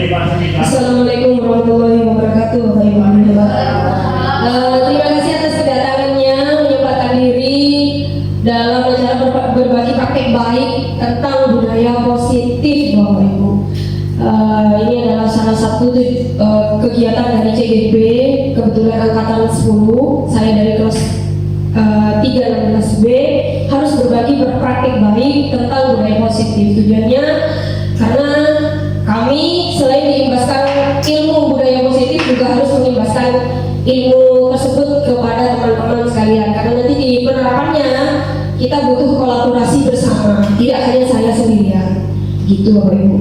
Assalamualaikum warahmatullahi wabarakatuh. Terima kasih atas kedatangannya menyempatkan diri dalam acara berbagi praktek baik tentang budaya positif, Bapak Ibu. Ini adalah salah satu kegiatan dari CGP, kebetulan angkatan 10, saya dari kelas 316B, harus berbagi berpraktek baik tentang budaya positif. Tujuannya karena kami selain mengimbaskan ilmu budaya positif juga harus mengimbaskan ilmu tersebut kepada teman-teman sekalian, karena nanti di penerapannya kita butuh kolaborasi bersama, tidak hanya saya sendirian gitu Bapak Ibu.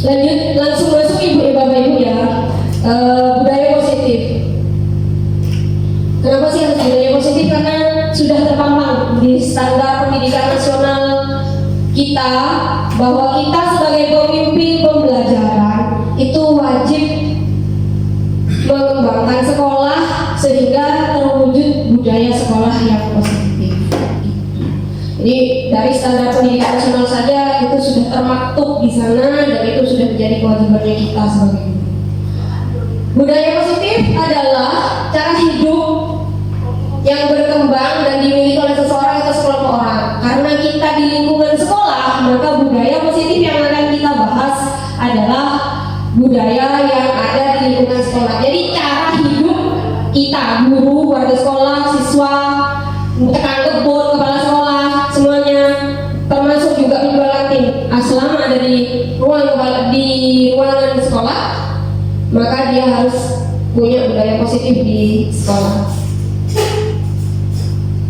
Lanjut, langsung masuk Ibu Bapak Ibu ya. Budaya positif, kenapa sih harus budaya positif? Karena sudah terpampang di standar pendidikan nasional kita bahwa kita sebagai pemimpin pembelajaran itu wajib mengembangkan sekolah sehingga terwujud budaya sekolah yang positif. Jadi dari standar pendidikan nasional saja itu sudah termaktub di sana dan itu sudah menjadi kewajibannya kita sebagai guru. Budaya positif adalah cara hidup yang berkembang dan dimiliki oleh seseorang atau sekelompok orang. Karena kita di lingkungan sekolah, maka budaya positif yang akan kita bahas adalah budaya yang ada di lingkungan sekolah. Jadi cara hidup kita, guru, warga sekolah, siswa, tukang kebun, kepala sekolah, semuanya, termasuk juga penjual kantin, selama ada di ruangan sekolah, maka dia harus punya budaya positif di sekolah.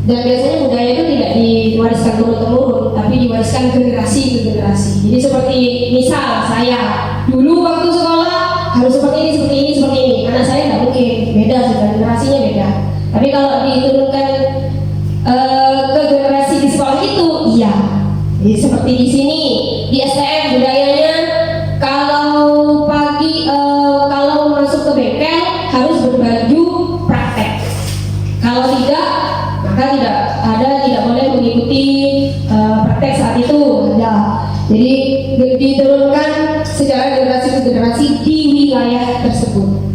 Dan biasanya budaya itu tidak diwariskan turun-temurun, tapi diwariskan generasi ke generasi. Jadi seperti misal saya dulu waktu sekolah harus seperti ini. Anak saya nggak mungkin, beda sudah, generasinya beda. Tapi kalau diturunkan ke generasi di sekolah itu, iya. Jadi seperti di sini di STM budayanya kalau pagi kalau masuk ke bengkel harus berbaju praktek. Kalau tidak, maka tidak boleh mengikuti praktek saat itu. Ya. Jadi diturunkan secara generasi ke generasi di wilayah tersebut.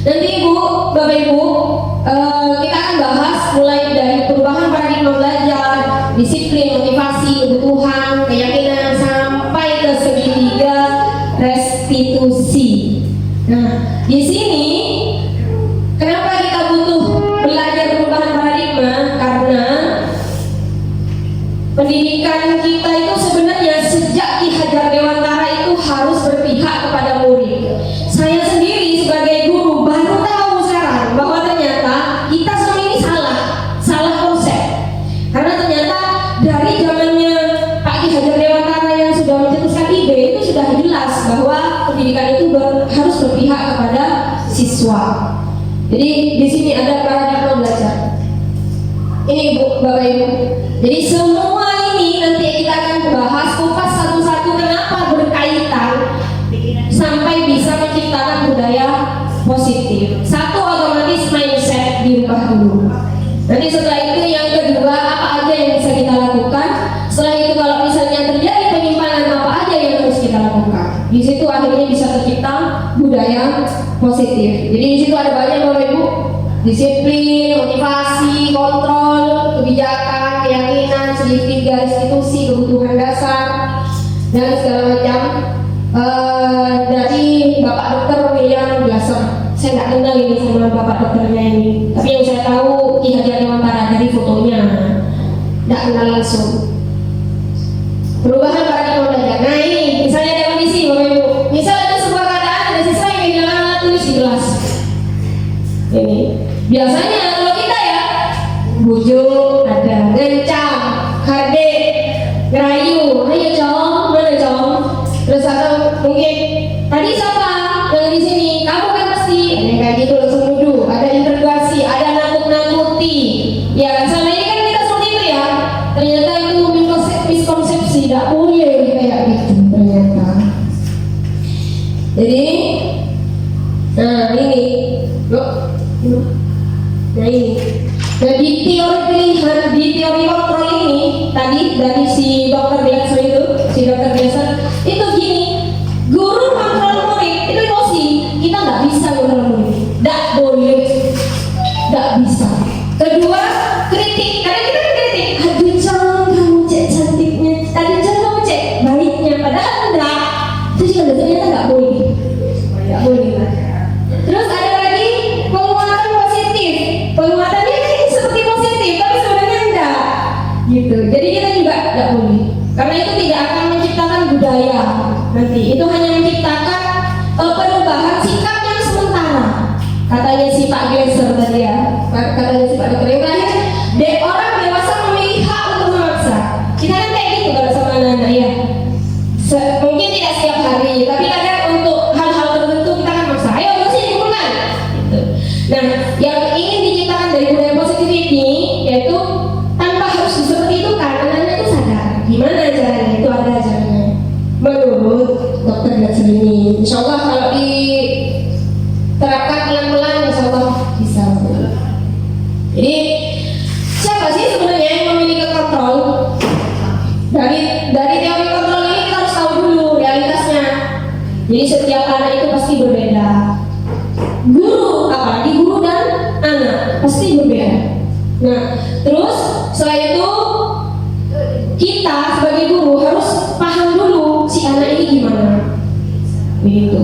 Nanti Ibu, Bapak Ibu, kita akan bahas mulai dari perubahan paradigma belajar, disiplin, motivasi, kebutuhan, keyakinan, sampai ke segitiga restitusi. Nah, di sini kenapa kita butuh belajar perubahan paradigma? Karena pendidikan kita itu sebenarnya sejak Ki Hajar Dewantara itu harus berpihak kepada murid. Saya sendiri sebagai guru baru tahu sekarang bahwa ternyata kita selama ini salah konsep. Karena ternyata dari zamannya Pak Ki Hajar Dewantara yang sudah mencetuskan IB itu sudah jelas bahwa pendidikan itu harus berpihak kepada siswa. Jadi di sini ada paradigma belajar. Ini Ibu, Bapak Ibu. Jadi semua ini nanti kita akan bahas kupas satu-satu kenapa berkaitan sampai bisa menciptakan budaya positif. Satu, otomatis mindset dirubah dulu. Nanti setelah itu yang kedua, apa aja yang bisa kita lakukan. Setelah itu kalau misalnya terjadi penyimpangan, apa aja yang harus kita lakukan. Di situ akhirnya bisa tercipta budaya positif. Jadi di situ ada banyak Bapak Ibu. Disiplin, motivasi, kontrol, kebijakan, keyakinan, segitiga restitusi, kebutuhan dasar, dan segala macam. Dari Bapak Dokter William Glasser. Saya nggak kenal ini sama Bapak dokternya ini, tapi yang saya tahu Ki Hajar Dewantara dari fotonya, nggak kenal langsung. Perubahan paradigma belajar. Nah ini, misalnya ada kondisi Bapak Ibu. Misal ada sebuah keadaan, ada siswa yang kehilangan alat tulis di kelas. Ini biasanya kalau kita ya bujuk, ada ngencam, harde, ngerayu, ayo Cong, mana Cong? Terus atau mungkin tadi siapa yang di sini? Kamu kan pasti ada kayak gitu, langsung nuduh. Ada interogasi, ada nakut-nakuti. Ya kan selama ini kan kita seperti itu ya. Ternyata itu miskonsepsi, tidak boleh kayak gitu ternyata. Jadi, nah ini, nah ini. Nah di teori kontrol ini tadi dari si dokter biasa itu, si dokter biasa itu tidak boleh. Karena itu tidak akan menciptakan budaya nanti. Itu hanya menciptakan perubahan sikap yang sementara. Katanya si Pak Glaser tadi ya. Katanya si Pak Dokter yang terakhir, orang dewasa memilih hak untuk memaksa. Kita kan kayak gitu kalau sama anak-anak ya. Mungkin tidak setiap hari, tapi kadang untuk hal-hal tertentu kita kan maksa. Ayo bersih pulang. Gitu. Nah, yang ingin diciptakan dari budaya positif ini yaitu tanpa harus seperti itu kan, anak-anak itu sadar. Gimana caranya? Itu ada caranya. Menurut Dokter Glaser ini, insya Allah kalau diterapkan pelan-pelan, insya Allah bisa. Jadi siapa sih sebenarnya yang memiliki kontrol? Dari teori kontrol ini kita harus tahu dulu realitasnya. Jadi setiap anak itu pasti berbeda. Guru, apalagi guru dan anak pasti berbeda. Nah, terus setelah itu kita sebagai guru harus paham dulu si anak ini gimana. Begitu.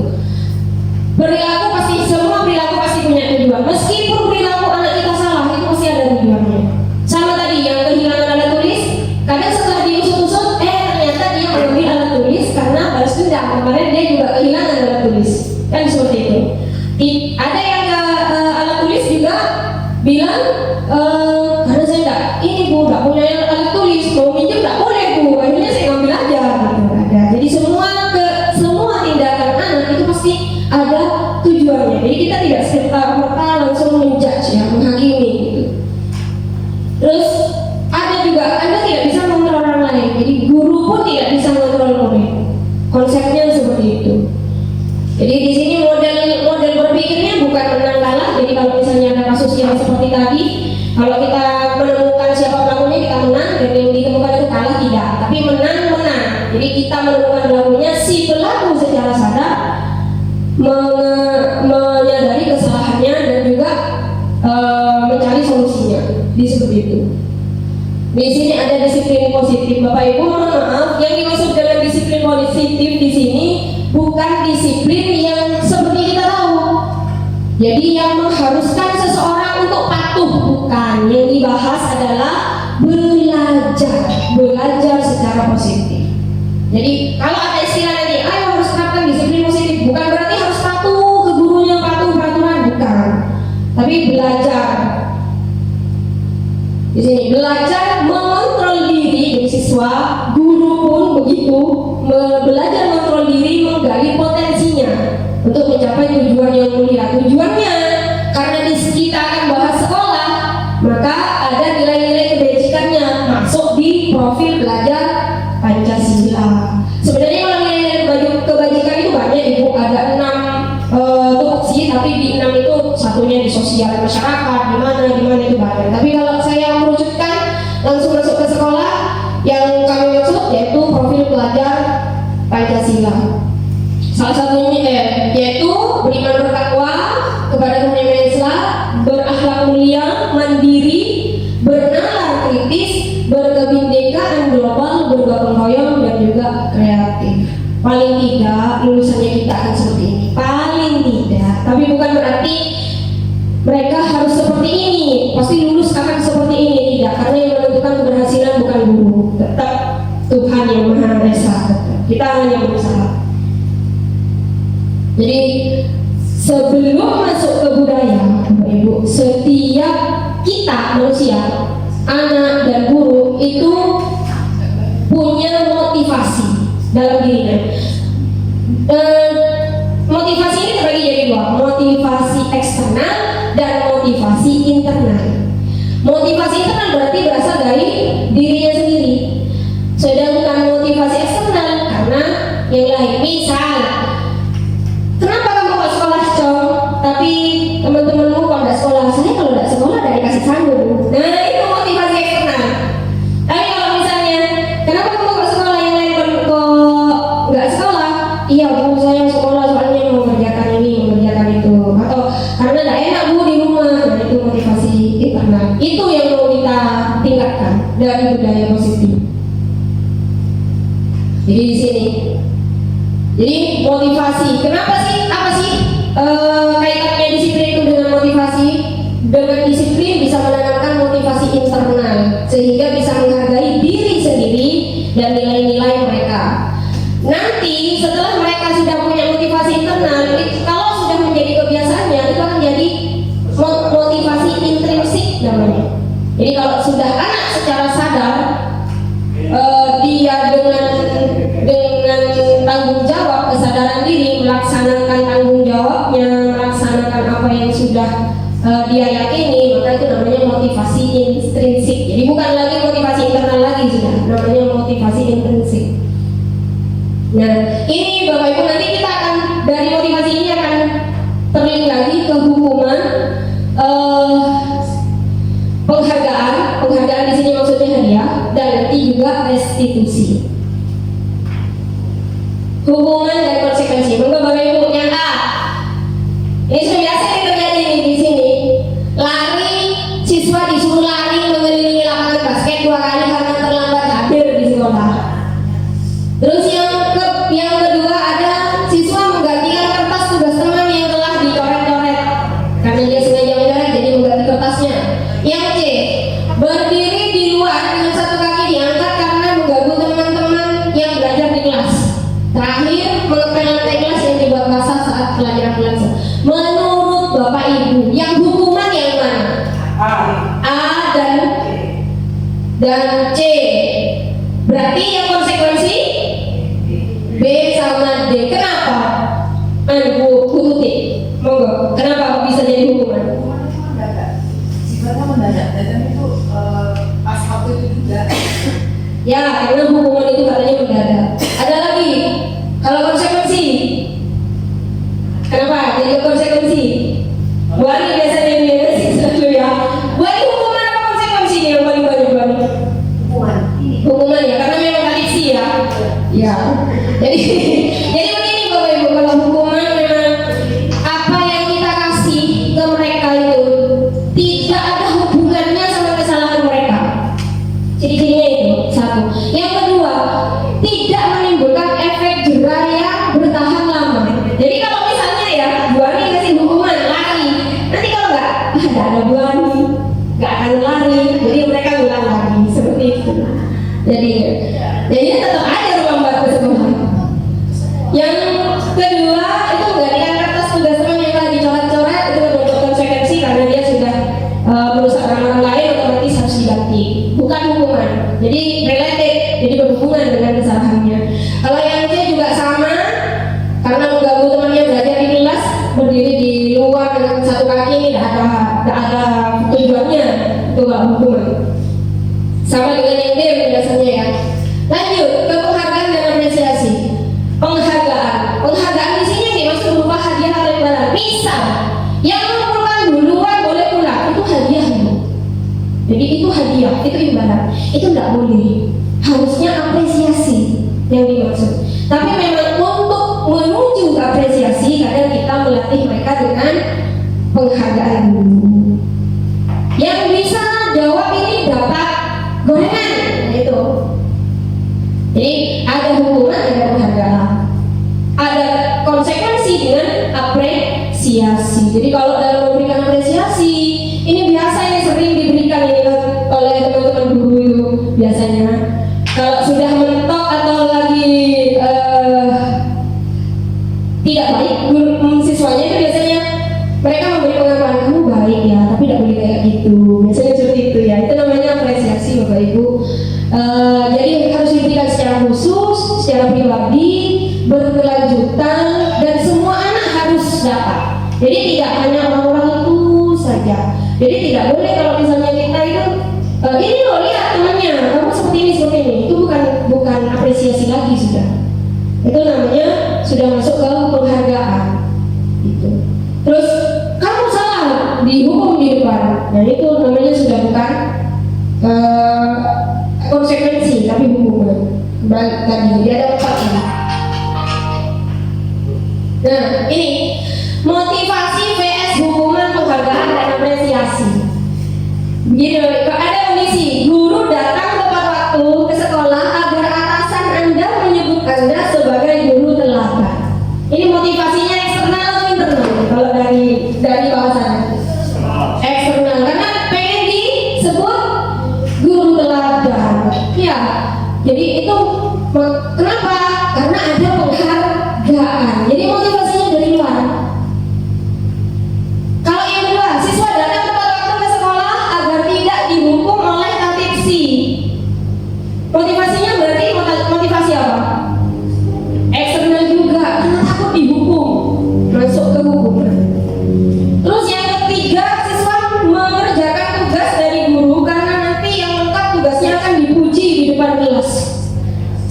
Semua perilaku pasti punya tujuan. Meskipun perilaku anak kita salah, itu pasti ada tujuannya. Sama tadi yang kehilangan alat tulis, kadang setelah diusut-usut, ternyata dia mengambil alat tulis karena balas dendam. Kemarin dia juga kehilangan alat tulis, kan seperti itu. Ada yang alat tulis juga bilang, karena saya enggak, ini Bu, enggak punya alat tulis, mau minjem enggak boleh Bu, akhirnya saya ngambil aja. Ada. Jadi semua tindakan anak itu pasti ada tujuannya. Jadi kita tidak serta-merta langsung menjudge ya, menghakimi gitu. Terus ada juga Anda tidak bisa mengontrol orang lain. Jadi guru pun tidak bisa mengontrol murid. Konsepnya seperti itu. Jadi di sini model berpikirnya bukan menang kalah. Jadi kalau misalnya ada kasus yang seperti tadi, kalau kita menemukan siapa pelakunya kita menang, dan yang ditemukan itu kalah, tidak. Tapi menang. Jadi kita menemukan pelakunya, si pelaku secara sadar menyadari kesalahannya dan juga mencari solusinya. Di seperti itu. Di sini ada disiplin positif. Bapak Ibu, mohon maaf, yang dimaksud dengan disiplin positif di sini bukan disiplin yang seperti kita tahu. Jadi yang mengharuskan seseorang untuk patuh, bukan. Yang dibahas adalah belajar secara positif. Jadi kalau ada istilah nanti, ayo harus terapkan disiplin positif, bukan berarti harus patuh ke gurunya, patuh peraturan, bukan. Tapi belajar. Di sini belajar mengontrol diri dari siswa, guru pun begitu, belajar mengontrol diri, menggali potensinya untuk mencapai tujuan yang mulia. Tujuannya karena kita akan bahas sekolah, maka ada nilai-nilai kebajikannya masuk di profil belajar Pancasila. Sebenarnya kalau nilai-nilai kebajikan itu banyak Ibu, ada 6 tupoksi, tapi di 6 itu satunya di sosial masyarakat, di mana itu banyak. Tapi kalau saya merucutkan langsung masuk ke sekolah, yang kami maksud yaitu profil pelajar Pancasila. Salah satunya yaitu beriman bertakwa kepada Tuhan Yang Maha Esa, berakhlak mulia, mandiri, bernalar kritis, berkebinekaan global, bergotong royong, dan juga kreatif. Paling tidak lulusannya kita akan seperti ini. Paling tidak, tapi bukan berarti mereka harus seperti ini, pasti lulus akan seperti ini, tidak. Karena yang menentukan keberhasilan bukan guru, tetap Tuhan Yang Maha Esa. Kita hanya berusaha. Jadi sebelum masuk ke budaya, Bapak Ibu, setiap kita manusia, anak dan guru itu punya motivasi dalam dirinya. Motivasi ini terbagi jadi dua, motivasi eksternal dan motivasi internal. Motivasi internal berarti berasal dari dirinya sendiri, sedangkan motivasi eksternal karena yang lain. Misal, kenapa kamu gak sekolah, Cong? Tapi teman-temanmu kok gak sekolah? Saya kalau gak sekolah dari kasih sanggup. Nah, itu motivasi eksternal. Tapi kalau misalnya, kenapa kamu gak sekolah, yang lain kok gak sekolah? Iya Bu, saya sekolah soalnya mau mengerjakan ini, mengerjakan itu. Atau karena gak enak Bu di rumah. Nah, itu motivasi internal. Itu yang mau kita tingkatkan dari budaya positif. Jadi di sini. Jadi motivasi. Kenapa sih? Apa sih kaitannya disiplin itu dengan motivasi? Dengan disiplin bisa menanamkan motivasi internal, sehingga bisa menghargai diri sendiri Jadi kalau sudah anak secara sadar dia dengan tanggung jawab, kesadaran diri, melaksanakan tanggung jawabnya, melaksanakan apa yang sudah dia yakini, maka itu namanya motivasi intrinsik. Jadi bukan lagi motivasi internal lagi, sudah namanya motivasi intrinsik. Nah, ini Bapak Ibu, nanti kita akan dari motivasi ini akan terlink lagi ke hukuman, penghargaan di sini maksudnya hadiah, dan nanti juga restitusi. Hubungan dan konsekuensi. Monggo Bapak Ibu, yang A. Ini sudah biasa terjadi di sini. Lari, siswa disuruh lari mengelilingi lapangan basket 2 kali karena terlambat hadir di sekolah. Terus yang kedua ada siswa menggantikan kertas tugas teman yang telah dicoret-coret karena dia sengaja mencoret, jadi mengganti kertasnya. Yang C, berdiri di luar dengan 1 kaki diangkat karena mengganggu teman-teman yang belajar di kelas. Terakhir, mengepel lantai kelas yang dibuat basah saat pelajaran berlangsung. Menurut Bapak Ibu, yang hukuman yang mana? A dan C. Berarti yang konsekuensi B sama D. Kenapa? Bu Tuti, monggo. Kenapa bisa jadi hukuman? Hukuman itu mendadak, sifatnya mendadak, dan itu pas waktu itu juga. Ya, karena hukuman itu katanya mendadak. Ada lagi, kalau konsekuensi, kenapa? Jadi konsekuensi. Wali biasanya ini selalu ya. Wali hukuman apa konsekuensi yang paling banyak Wali? Hukuman ya, karena memang tradisi ya. Ya. Jadi begini Bapak Ibu, kalau hukuman memang apa yang kita kasih ke mereka itu tidak ada hubungannya sama kesalahan mereka. Ciri-cirinya itu satu. Yang kedua, tidak menimbulkan efek jera yang bertahan lama. Jadi kalau misalnya ya, Bu Ani kasih hukuman lari, nanti kalau nggak ada Bu Ani, nggak akan lari. Jadi mereka ulang lagi seperti itu. Jadi tetap ada ruang baru sekolah. Yang kedua itu menggantikan kertas tugas teman yang telah dicoret-coret, itu bentuk konsekuensi karena dia sudah merusak orang lain, otomatis harus diganti. Bukan hukuman. Jadi related, jadi berhubungan dengan kesalahannya. Kalau yang C juga sama, karena mengganggu temannya belajar di kelas, berdiri di luar dengan 1 kaki, ini tidak ada tujuannya, itu nggak hukuman. Sama dengan yang D biasanya ya. Lanjut ke penghargaan dan apresiasi. Penghargaan di sini dimaksud berupa hadiah atau imbalan. Misal, yang memerlukan duluan boleh pulang, itu hadiah. Jadi itu hadiah, itu imbalan. Itu tidak boleh. Harusnya apresiasi yang dimaksud. Tapi memang untuk menuju apresiasi, kadang kita melatih mereka dengan penghargaan dulu. Yang bisa jawab ini dapat gorengan, itu. Jadi ada hubungan dengan penghargaan, ada konsekuensi dengan apresiasi. Jadi kalau dalam memberikan apresiasi, ini biasa yang sering diberikan ini oleh teman-teman guru itu biasanya. Kalau sudah mentok atau lagi tidak baik, siswanya itu biasanya mereka memberi pengakuan, kamu baik ya, tapi tidak boleh kayak gitu. Biasanya seperti itu ya. Itu namanya apresiasi Bapak Ibu. Jadi harus diberikan secara khusus, secara pribadi, berkelanjutan, dan semua anak harus dapat. Jadi tidak hanya orang-orang itu saja. Jadi tidak boleh kalau misalnya kita itu ini loh lihat temannya, kamu seperti ini, itu bukan apresiasi lagi sudah. Itu namanya sudah masuk ke penghargaan. Gitu. Terus kamu salah, dihukum di depan. Nah itu namanya sudah bukan konsekuensi, tapi hukuman. Balik tadi, jadi ada 4 ini. Nah ini motivasi vs hukuman, penghargaan dan apresiasi. Begini, ada kondisi guru datang tepat waktu ke sekolah agar atasan Anda menyebut Anda sebagai guru teladan. Ini motivasinya eksternal atau internal? Kalau dari bahasan eksternal, karena pengen disebut guru teladan. Ya, jadi itu kenapa? Karena ada penghargaan. Jadi motivasinya dari luar. Kalau yang kedua, siswa datang tepat waktu ke sekolah agar tidak dihukum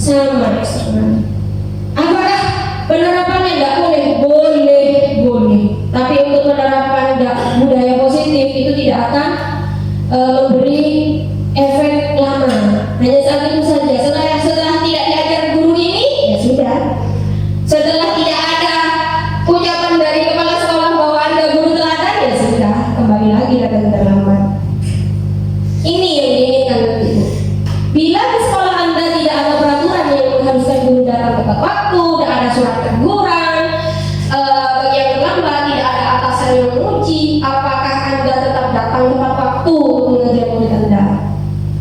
sama eksternal. Apakah penerapannya tidak boleh? Boleh, boleh. Tapi untuk penerapan budaya positif itu tidak akan memberi efek lama. Hanya saat itu saja. Setelah tidak diajar guru ini, ya sudah. Setelah tidak ada ucapan dari kepala sekolah bahwa Anda guru teladan, ya sudah, kembali lagi datang terlambat. Ini yang diinginkan nanti. Bila di sekolah Anda tidak ada peraturan yang mengharuskan guru datang tepat waktu, tidak ada surat teguran, bagi yang terlambat, tidak ada atasan yang menguji, apakah Anda tetap datang tepat waktu untuk mengajar murid Anda?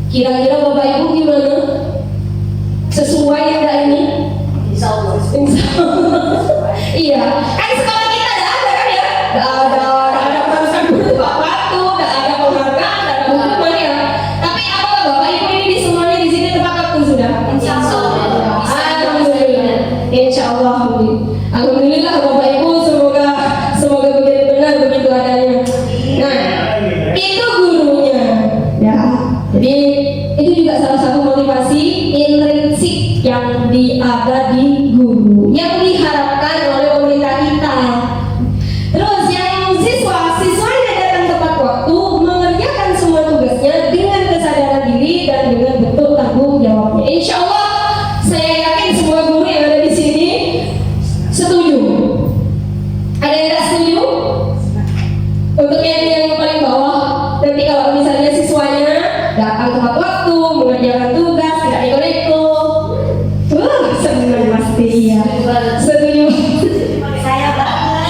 Kira-kira Bapak Ibu gimana? Sesuai enggak ini? Insya Allah. Iya, kan sekolah kita ada kan ya? Ada peraturan guru tepat waktu, ada penghargaan, ada hukuman ya. Tapi apakah Bapak Ibu ini di semuanya di sini tepat waktu sudah? Insya Allah. Alhamdulillah. Insya Allah. Alhamdulillah Bapak Ibu, semoga benar begitu adanya. Nah, itu gurunya. Ya. Jadi itu juga salah satu motivasi intrinsik yang ada di guru yang diharapkan oleh pemerintah kita. Terus yang siswanya datang tepat waktu, mengerjakan semua tugasnya dengan kesadaran diri dan dengan betul tanggung jawabnya. Insya Allah saya yakin semua guru yang ada di sini setuju. Ada yang tidak setuju? Untuk yang paling bawah, nanti kalau misalnya siswanya datang tepat waktu, mengerjakan tugas, tidak ikut-ikut, senang pasti ya. Setuju. Saya banget.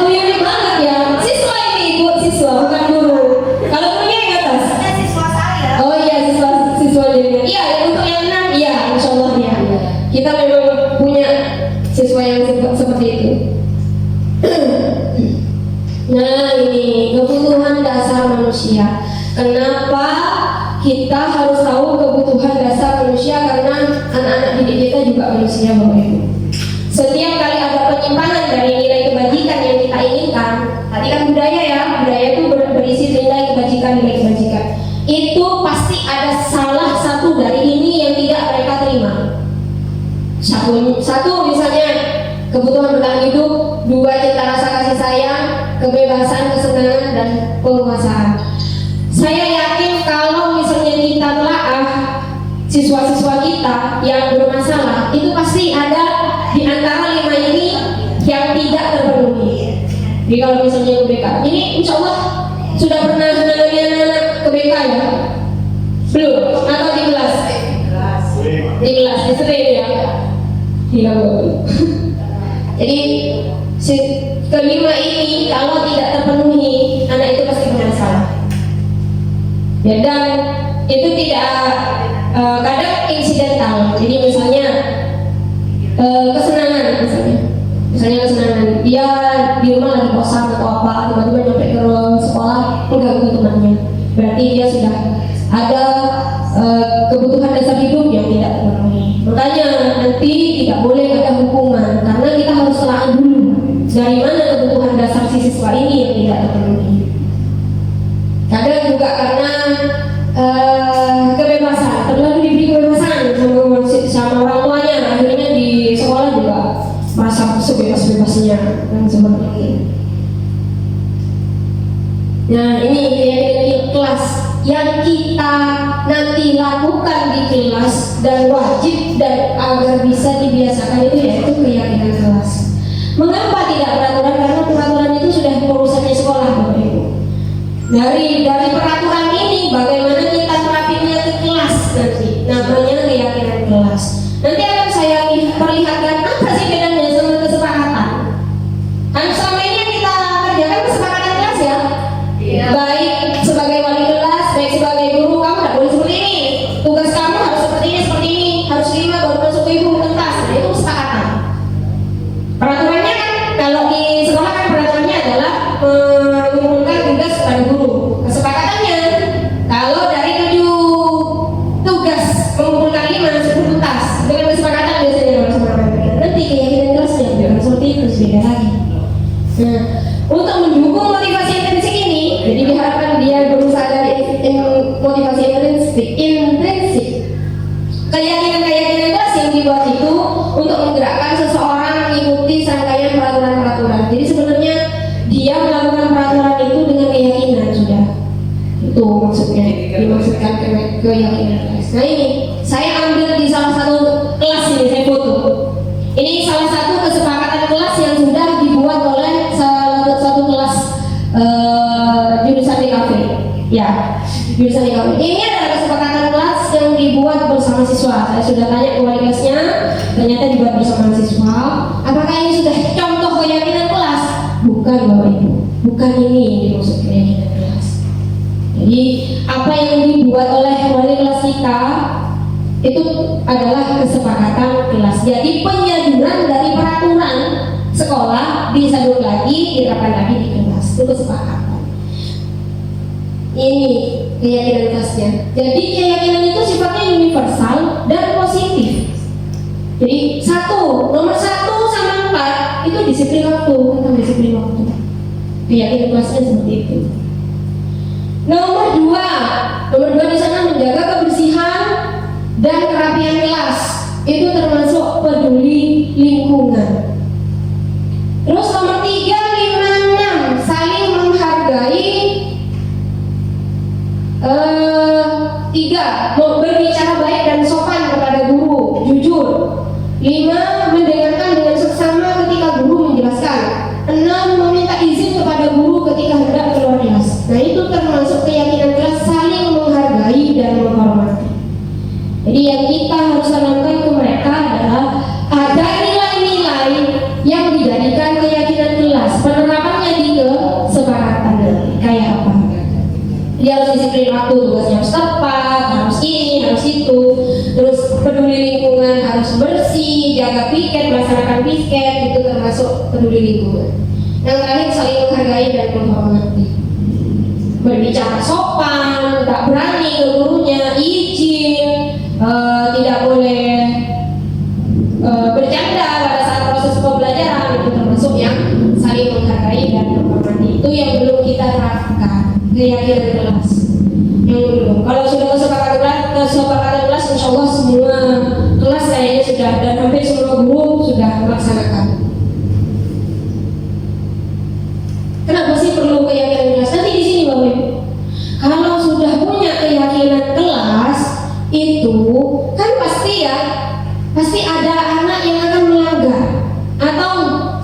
Bu Yuni banget ya. Siswa ini ibu siswa, bukan guru. Kalau gurunya yang atas. Saya siswa saya. Oh iya, siswa jadi. Iya, untuk yang 6, iya, insya Allah ya. Kita memang punya siswa yang seperti itu. Nah, ini kebutuhan dasar manusia. Kenapa kita harus tahu kebutuhan dasar manusia? Karena anak-anak didik kita juga manusia, Bapak Ibu. Setiap kali ada penyimpangan dari nilai kebajikan yang kita inginkan, tadi kan budaya ya, budaya itu berisi nilai kebajikan. Itu pasti ada salah satu dari ini yang tidak mereka terima. Satu misalnya kebutuhan bertahan hidup, 2 cinta rasa kasih sayang, kebebasan, kesenangan, dan penguasaan. Saya yakin kalau misalnya kita telaah siswa-siswa kita yang bermasalah, itu pasti ada di antara 5 ini yang tidak terpenuhi. Jadi kalau misalnya UBK, ini insya Allah sudah pernah menangani anak-anak ke BK ya? Belum? Atau di kelas? Di kelas, di sering ya? Gila banget. Jadi kelima ini kalau tidak terpenuhi, anak itu pasti bermasalah. Ya, dan itu tidak kadang insidental. Jadi misalnya kesenangan, misalnya kesenangan dia di rumah lagi bosan atau apa, tiba-tiba nyampe ke sekolah mengganggu temannya, berarti dia sudah ada kebutuhan dasar hidup yang tidak terpenuhi. Makanya nanti tidak boleh ada hukuman, karena kita harus telah dulu dari mana kebutuhan dasar si siswa ini yang tidak terpenuhi. Kadang juga karena kebebasan, terlalu diberi kebebasan sama orang tuanya, akhirnya di sekolah juga merasa sebebas-bebasnya dan seperti ini. Nah, ini yang kelas yang kita nanti lakukan di kelas dan wajib dan agar bisa dibiasakan itu yaitu keyakinan kelas. Mengapa tidak peraturan? Karena peraturan itu sudah urusannya sekolah, Bapak Ibu. Dari peraturan ini bagaimana kita terapinnya ke kelas nanti, namanya keyakinan kelas. Nanti akan saya perlihatkan apa sih bedanya sama kesepakatan. Kan selama ini yang kita kerjakan kesepakatan kelas ya. Iya. Baik sebagai wali kelas, baik sebagai guru, kamu tidak boleh seperti ini. Tugas kamu harus seperti ini, harus 5 baru masuk ke ibu tuntas. Nah, itu kesepakatan. Peraturannya kan kalau di sekolah kan peraturannya adalah mengumpulkan tugas kepada guru. Kesepakatannya kalau dari 7 tugas mengumpulkan 5 sudah tuntas. keyakinan kelas. Nah ini saya ambil di salah satu kelas ini, saya foto. Ini salah satu kesepakatan kelas yang sudah dibuat oleh satu kelas jurusan DKV. Ya, jurusan DKV. Ini adalah kesepakatan kelas yang dibuat bersama siswa. Saya sudah tanya ke wali kelasnya, ternyata dibuat bersama siswa. Apakah ini sudah contoh keyakinan kelas? Bukan, Bapak Ibu. Bukan ini yang dimaksud keyakinan kelas. Jadi apa yang dibuat oleh wali kelas kita itu adalah kesepakatan kelas. Jadi penyaluran dari peraturan sekolah disalur lagi, diterapkan lagi di kelas. Itu kesepakatan. Ini keyakinan kelasnya. Jadi keyakinan itu sifatnya universal dan positif. Jadi nomor 1 sama 4 itu disiplin waktu, tentang disiplin waktu. Keyakinan kelasnya seperti itu. Nomor 2 di sana menjaga kebersihan dan kerapian kelas. Itu termasuk peduli lingkungan. Terus nomor 3, 5, 6 saling menghargai. 3 berbicara baik dan sopan kepada guru, jujur. 5 mendengarkan dengan seksama ketika guru menjelaskan. 6 meminta izin kepada guru ketika hendak keluar kelas. Nah itu termasuk keyakinan kelas saling menghargai dan menghormati. Jadi yang kita harus tanamkan ke mereka adalah ada nilai-nilai yang dijadikan keyakinan kelas. Penerapannya di kesepakatan kayak apa? Dia harus disiplin waktu, tugasnya harus tepat, harus ini, harus itu. Terus peduli lingkungan, harus bersih, jaga piket, melaksanakan piket, itu termasuk peduli lingkungan. Yang terakhir saling menghargai dan menghormati. Berbicara sopan, tak berani ke gurunya, izin, tidak boleh bercanda pada saat proses pembelajaran, itu termasuk yang saling menghargai dan menghormati. Itu yang belum kita terapkan keyakinan kelas. Yang belum. Kalau sudah kesepakatan kelas, insya Allah semua kelas kayaknya sudah dan hampir semua guru sudah melaksanakan. Kenapa sih perlu keyakinan kelas? Nanti di sini Bapak Ibu. Kalau sudah punya keyakinan kelas itu kan pasti ada anak yang akan melanggar atau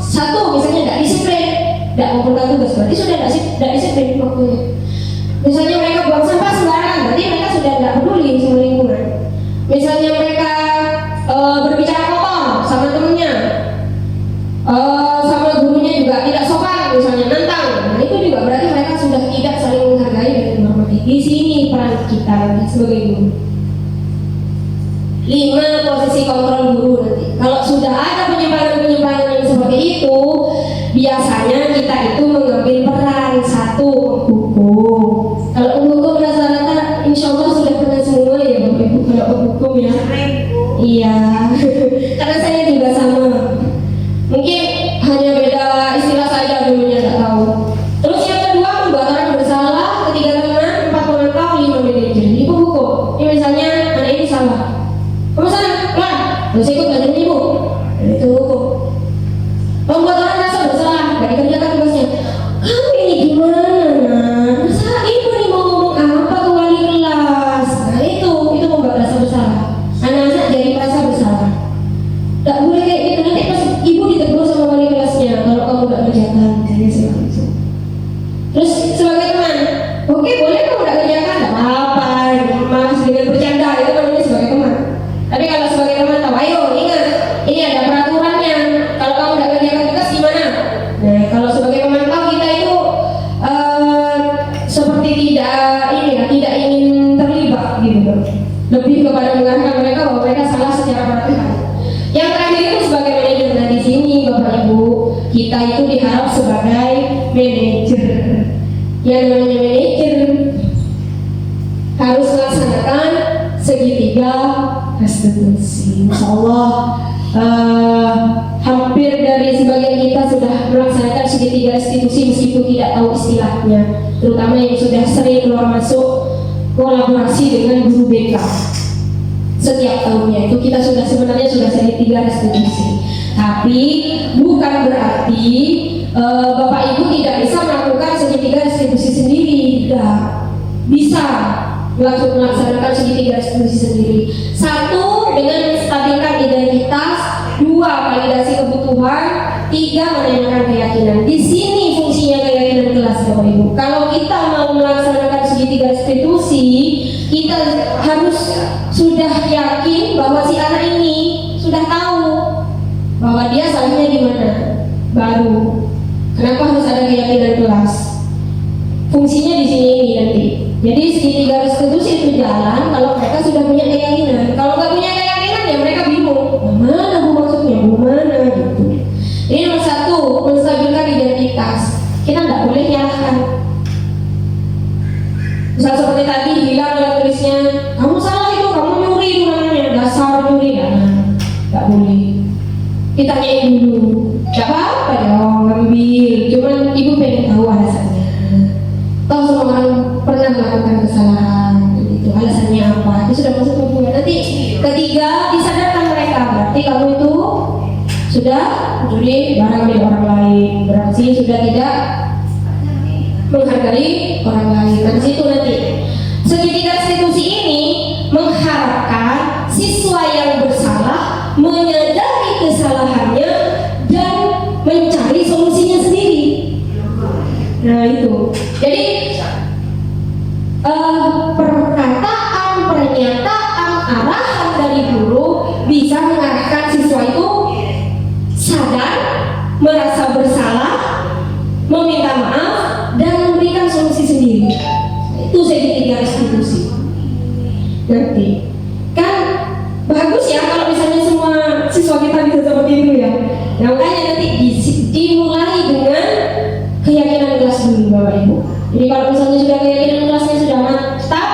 satu misalnya tidak disiplin, tidak mengumpulkan tugas, berarti sudah tidak disiplin waktunya. Misalnya mereka buang sampah sembarangan, berarti mereka sudah tidak peduli sama lingkungan. Misalnya mereka berbicara kotor sama temennya, sama gurunya juga tidak sopan, misalnya nantang. Nah itu juga berarti mereka sudah tidak saling menghargai dan menghormati. Di sini peran kita sebagai guru. 5 posisi kontrol guru nanti. Kalau sudah ada penyimpangan yang seperti itu, biasanya kita itu mengambil peran 1 hukum. Kalau hukum rata-rata insya Allah sudah pernah semua ya Bapak Ibu. Kalau hukum ya. Iya. Karena saya juga sama. Mungkin hanya beda istilah saja dulunya nggak tahu. Terus yang kedua membuat orang bersalah, ketiga teman, 4 pemantau, 5 manajer. Ini hukum. Ini misalnya anak ini salah. Kamu sana, keluar. Terus ikut belajar ibu. Itu hukum. Membuat orang merasa bersalah, nggak dikerjakan tugasnya. Kamu ini gimana? Masa ibu nih mau ngomong apa ke wali kelas? Nah itu membuat rasa bersalah. Anak-anak jadi merasa bersalah. Tak boleh kayak gitu, nanti pas ibu ditegur sama wali kelasnya kalau kamu nggak kerjakan, kayaknya seperti itu. Terus sebagai teman, oke boleh kamu nggak kerjakan, nggak apa-apa, malah dengan bercanda itu namanya sebagai teman. Tapi kalau sebagai teman tahu, ayo ingat, ini ada peraturannya. Kalau kamu nggak kerjakan tugas gimana? Nah kalau sebagai pemantau kita itu seperti tidak ingin terlibat gitu, lebih kepada mengarahkan mereka bahwa mereka salah secara peraturan. Yang terakhir itu sebagai manajer. Nah di sini Bapak Ibu, kita itu diharap sebagai manajer. Yang namanya manajer harus melaksanakan segitiga restitusi. Insya Allah hampir dari sebagian kita sudah melaksanakan segitiga restitusi meskipun tidak tahu istilahnya. Terutama yang sudah sering keluar masuk kolaborasi dengan guru BK. Setiap tahunnya itu kita sebenarnya sudah segitiga restitusi. Tapi bukan berarti Bapak Ibu tidak bisa melakukan segitiga restitusi sendiri. Tidak bisa. melaksanakan segitiga restitusi sendiri. Satu, dengan menstabilkan identitas. Dua, validasi kebutuhan. Tiga, menanyakan keyakinan. Di sini fungsinya keyakinan kelas, Bapak Ibu. Kalau kita mau melaksanakan segitiga restitusi, kita harus sudah yakin bahwa si anak ini sudah tahu bahwa dia salahnya di mana. Baru. Kenapa harus ada keyakinan kelas? Fungsinya di sini ini nanti. Jadi segitiga restitusi itu jalan kalau mereka sudah punya keyakinan. Kalau nggak punya keyakinan ya mereka bingung. Mana bu maksudnya? Bu mana gitu. Ini nomor satu, menstabilkan identitas. Kita nggak boleh nyalahkan. Misal seperti tadi bilang oleh tulisnya, kamu salah itu, kamu nyuri itu namanya, dasar nyuri. Nggak boleh. Kita tanyain dulu. Gak apa-apa dong ngambil. Cuman ibu pengen tahu alasannya. Tahu semua orang pernah melakukan kesalahan itu alasannya apa? Itu sudah masuk hubungan. Nanti ketiga, disadarkan mereka. Berarti kamu itu sudah mencuri barang milik orang lain. Berarti sudah tidak menghargai orang lain. Dan situ nanti segitiga restitusi ini mengharapkan siswa yang bersalah menyadari kesalahannya dan mencari solusinya sendiri. Nah itu. Jadi perkataan, pernyataan, arahan dari guru bisa mengarahkan siswa itu sadar, merasa bersalah, meminta maaf, dan memberikan solusi sendiri. Itu segitiga restitusi. Nanti kan bagus ya kalau misalnya semua siswa kita bisa seperti itu ya. Nah, makanya nanti dimulai dengan keyakinan kelas dulu, Bapak Ibu. Jadi kalau misalnya sudah keyakinan kelasnya sudah mantap,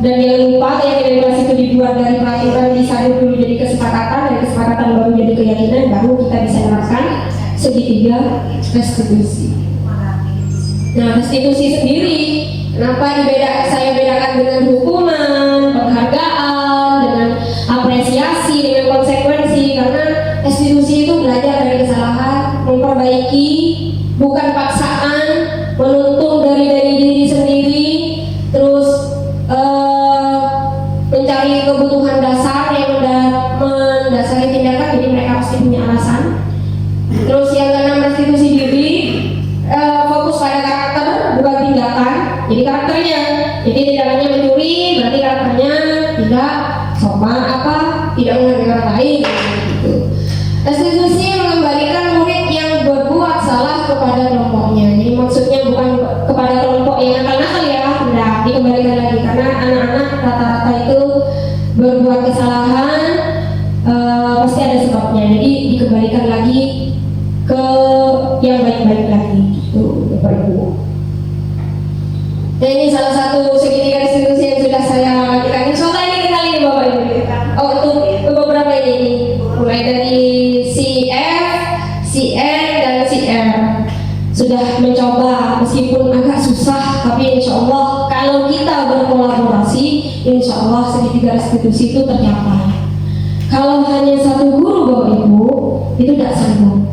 dan jangan lupa keyakinan kelas itu dibuat dari peraturan, disadur dulu jadi kesepakatan, dari kesepakatan baru jadi keyakinan, baru kita bisa terapkan segitiga restitusi. Nah, restitusi sendiri, kenapa saya bedakan dengan hukuman, penghargaan, dengan apresiasi, dengan konsekuensi? Karena restitusi itu belajar dari kesalahan, memperbaiki, bukan paksaan, menuntut dari diri sendiri, terus mencari kebutuhan dasar yang mendasari tindakan, jadi mereka pasti punya alasan. Terus yang keenam, restitusi diri, fokus pada karakter bukan tindakan. Jadi karakternya, jadi tindakannya mencuri, berarti karakternya tidak sopan, tidak menghargai orang lain gitu. Restitusi mengembalikan murid yang berbuat salah kepada kelompoknya. Jadi maksudnya bukan kepada kelompok yang nakal-nakal ya, tidak, dikembalikan lagi karena anak-anak rata-rata itu berbuat kesalahan, pasti ada sebabnya. Jadi dikembalikan lagi ke yang baik-baik lagi gitu, Bapak Ibu. Nah, ini salah satu segitiga restitusi yang sudah saya lakukan. Insyaallah ini kenal ini Bapak Ibu. Oh, untuk beberapa ini mulai dari CF, CN dan CR sudah mencoba meskipun agak susah, tapi insya Allah kalau kita berkolaborasi, insya Allah segitiga restitusi itu tercapai. Kalau hanya satu guru Bapak Ibu itu tidak sanggup.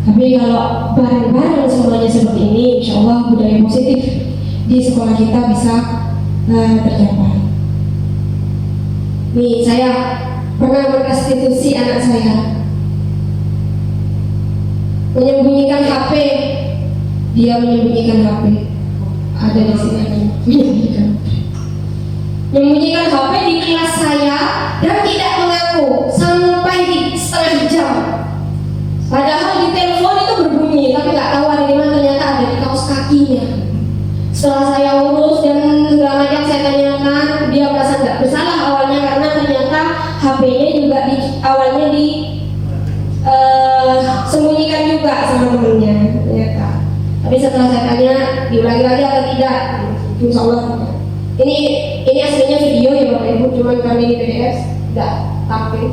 Tapi kalau bareng-bareng semuanya seperti ini, insya Allah budaya positif di sekolah kita bisa tercapai. Nih, saya pernah merestitusi anak saya menyembunyikan HP. Dia menyembunyikan HP. Ada di sini menyembunyikan HP di kelas saya dan tidak mengaku sampai di setengah jam. Padahal di telepon itu berbunyi, tapi nggak tahu ada di mana, ternyata ada di kaos kakinya. Setelah saya urus dan segala macam saya tanyakan, dia merasa nggak bersalah awalnya karena ternyata HP-nya juga awalnya sembunyikan juga sama temennya ternyata. Tapi setelah saya tanya diulangi lagi atau tidak, insya Allah tidak. Ini aslinya video ya Bapak Ibu, cuman kami di PDF tidak tampil.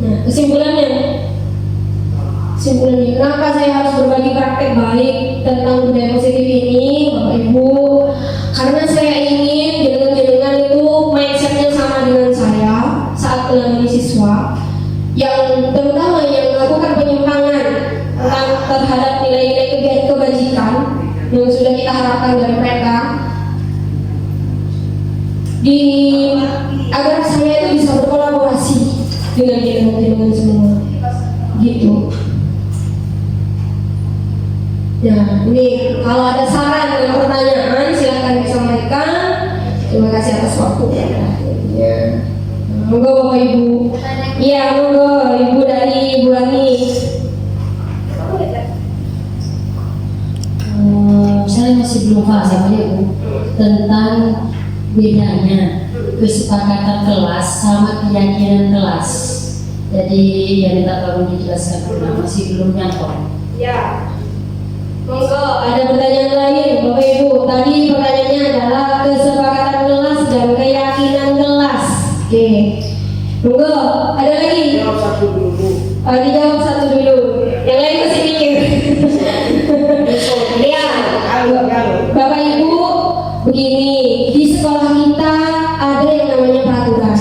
Nah, kesimpulannya, kenapa saya harus berbagi praktek baik tentang budaya positif ini, Bapak Ibu? Karena saya ingin jenengan itu mindsetnya sama dengan saya saat melayani siswa. Nah, ini kalau ada saran dan pertanyaan silahkan disampaikan. Terima kasih atas waktunya. Ya. Monggo Bapak Ibu. Iya, monggo Ibu dari Ibu Ani. Saya masih belum paham ya Bu tentang bedanya kesepakatan kelas sama keyakinan kelas. Jadi yang minta tolong dijelaskan karena masih belum nyantol. Ya. Monggo, ada pertanyaan lain Bapak Ibu. Tadi pertanyaannya adalah kesepakatan kelas dan keyakinan kelas. Oke. Monggo, ada lagi? Jawab satu dulu. Dijawab satu dulu. Yang lain masih mikir. Ya, Bapak Ibu, begini, di sekolah kita ada yang namanya peraturan.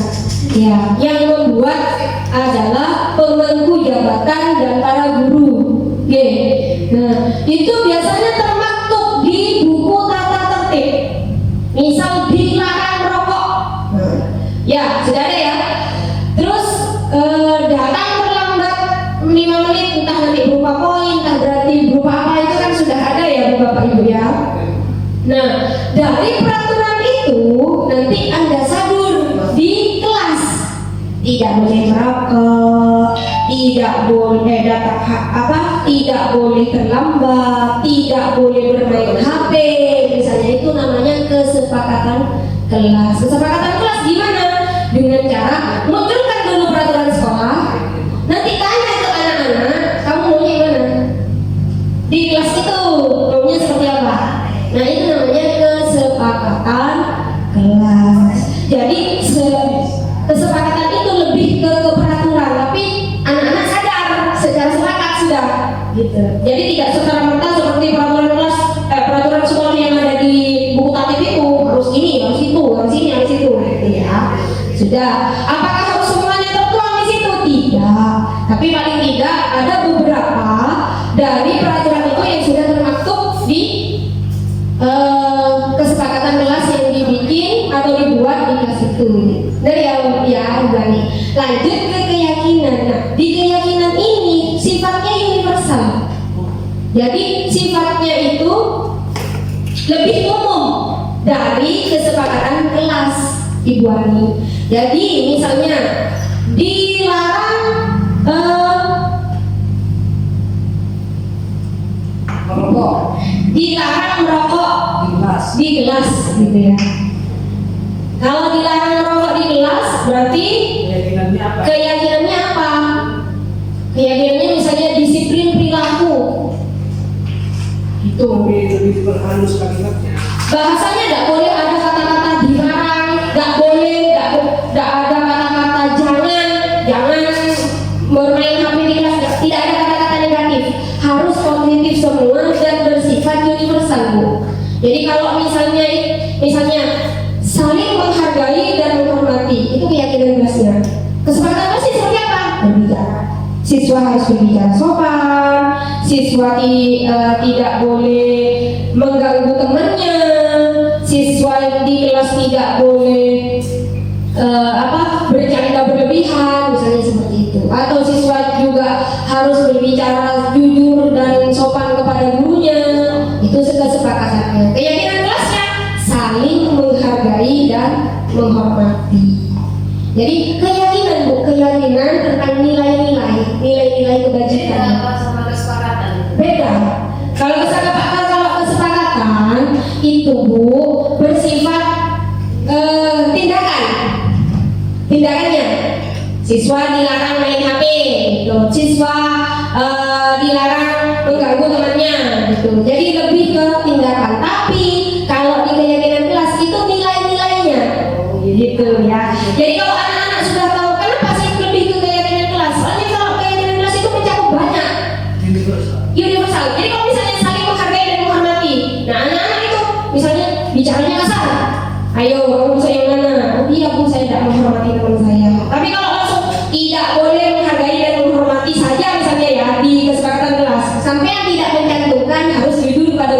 Ya, yang membuat adalah pemangku jabatan dan para guru. Oke. Nah, itu biasanya termaktub di buku tata tertib. Misal dilarang merokok. Ya, sudah ada ya. Terus datang terlambat 5 menit, entah nanti berupa poin, entah berarti berupa apa, itu kan sudah ada ya Bapak Ibu ya. Nah, dari peraturan itu nanti Anda sadur di kelas. Tidak boleh merokok, tidak boleh tidak boleh terlambat, tidak boleh bermain HP. Misalnya itu namanya kesepakatan kelas. Kesepakatan kelas gimana? Dengan cara munculkan dulu peraturan sekolah. Nanti tanya ke anak-anak, kamu maunya gimana? Di kelas itu maunya seperti apa? Nah, itu namanya kesepakatan kelas. Jadi kesepakatan itu lebih ke peraturan, tapi anak-anak sadar secara sepakat sudah gitu. Jadi tidak serta-merta seperti peraturan kelas, peraturan sekolah yang ada di buku tatip itu harus ini, harus itu, harus ini, harus itu, gitu ya. Sudah. Apakah harus semuanya tertuang di situ? Tidak. Tapi paling tidak ada beberapa dari peraturan itu yang sudah termaktub di kesepakatan kelas yang dibikin atau dibuat di kelas itu. Dari ya berani. Lanjut ke keyakinan. Nah, di keyakinan ini sifatnya universal. Jadi sifatnya itu lebih umum dari kesepakatan kelas, Ibu Ani. Jadi misalnya dilarang Merokok di kelas gitu ya. Kalau dilarang merokok di kelas berarti keyakinannya apa? keyakinannya apa? Keyakinannya misalnya disiplin perilaku. Itu lebih diperhalus kalimatnya. Bahasanya tidak boleh ada kata-kata dilarang, tidak boleh, tidak ada kata-kata jangan bermain HP di kelas, tidak ada kata-kata negatif. Harus positif semua dan bersifat universal, Bu. Jadi kalau misalnya saling menghargai dan menghormati, itu keyakinan kelasnya. Kesepakatan kelas seperti apa? Berbicara. Siswa harus berbicara sopan, siswa tidak boleh mengganggu temannya, siswa di kelas tidak boleh bercanda berlebihan, misalnya seperti itu. Atau siswa juga harus berbicara jujur dan sopan kepada gurunya. Itu kesepakatannya. Keyakinan kelasnya saling menghargai dan menghormati. Jadi keyakinan, Bu, keyakinan tentang nilai-nilai kebajikan. Apa sama kesepakatan? Beda. Kalau kesepakatan itu, Bu, bersifat tindakannya. Siswa dilarang main HP, gitu. Siswa dilarang mengganggu temannya, gitu. Jadi lebih ke tindakan. Tapi kalau di keyakinan kelas itu nilai-nilainya, gitu ya. Jadi kalau anak-anak sudah tahu kenapa sih lebih ke keyakinan kelas? Soalnya kalau keyakinan kelas itu mencakup banyak. Universal. Jadi kalau misalnya saling menghargai dan menghormati, nah anak-anak itu misalnya bicaranya kasar, ayo kamu bisa yang mana? Oh iya Bu, saya tidak menghormati teman saya. Tapi kalau langsung tidak boleh menghargai dan menghormati saja misalnya ya di kesepakatan kelas, sampai yang tidak mencantumkan harus jujur pada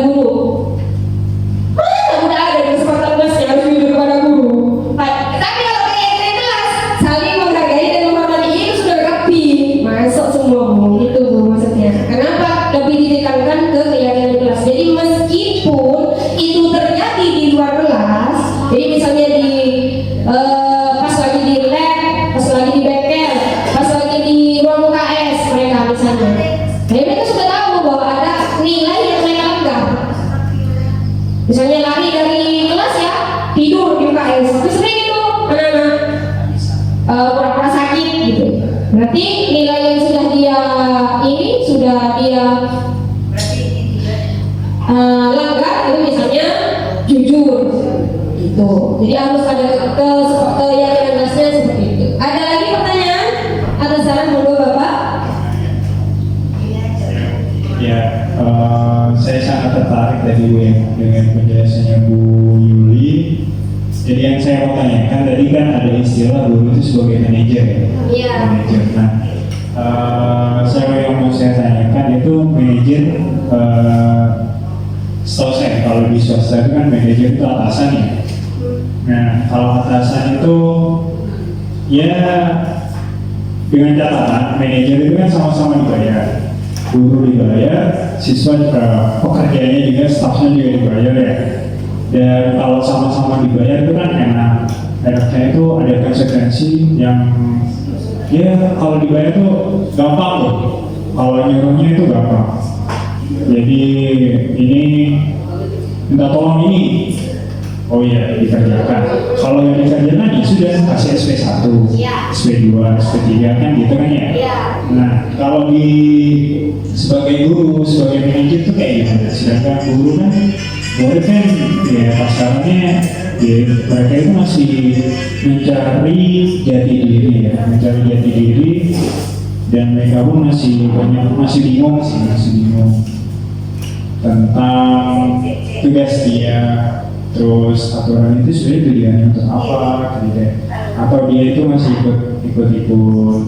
Berarti ini juga langgar itu misalnya jujur gitu. Jadi harus ada keyakinan dasarnya seperti itu. Ada lagi pertanyaan? Ada saran monggo Bapak? Ya, saya sangat tertarik tadi Bu ya dengan penjelasannya Bu Yuli. Jadi yang saya mau tanyakan tadi kan ada istilah guru itu sebagai manajer ya. Iya. Manajer. Nah, yang mau saya tanyakan itu manajer. Setahu saya kalau di swasta itu kan manajer itu atasan ya. Nah, kalau atasan itu ya dengan catatan manajer itu kan sama-sama dibayar. Guru dibayar, siswa pekerjaannya juga, stafnya juga dibayar ya. Dan kalau sama-sama dibayar itu kan enak. Enaknya itu ada konsekuensi yang ya kalau dibayar itu gampang tuh. Kalau nyuruhnya itu gampang. Jadi ini minta tolong ini, oh iya dikerjakan. Kalau yang dikerjakan ya sudah kasih SP1, SP2, SP3 kan gitu kan ya. Nah kalau sebagai guru, sebagai manajer itu kayak gimana? Sedangkan guru kan, murid kan ya pasarannya ya, mereka itu masih mencari jati diri ya, mencari jati diri. Dan mereka pun masih bingung tentang tugas dia, terus aturan itu sebenarnya tujuannya untuk apa gitu ya. Atau dia itu masih ikut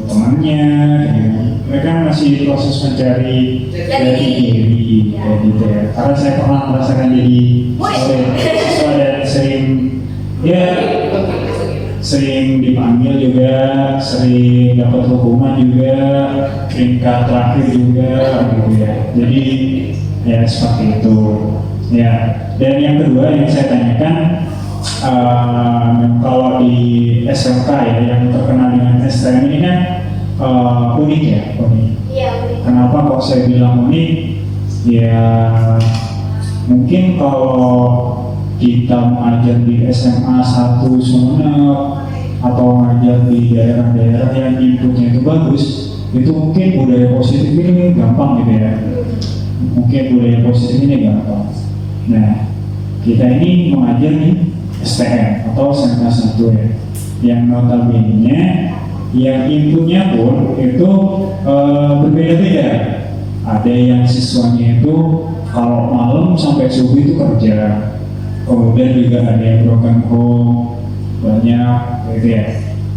temannya gitu. Mereka masih proses mencari jati diri gitu ya. Karena saya pernah merasakan jadi siswa dan sering dipanggil juga, sering dapat hukuman juga, tingkat terakhir juga gitu ya. Jadi ya seperti itu ya. Dan yang kedua yang saya tanyakan, kalau di SMK ya yang terkenal dengan STM ini kan unik ya, unik. Kenapa kok saya bilang unik? Ya mungkin kalau kita mengajar di SMA 1 Sumeneb atau mengajar di daerah-daerah yang inputnya itu bagus, itu mungkin budaya positif ini gampang gitu ya. Mungkin budaya positif ini gampang. Nah, kita ini mengajar di STM atau SMA 1 ya, yang notabene yang inputnya pun itu berbeda-beda. Ada yang siswanya itu kalau malam sampai subuh itu kerja. Kemudian juga ada yang broken home, banyak gitu ya.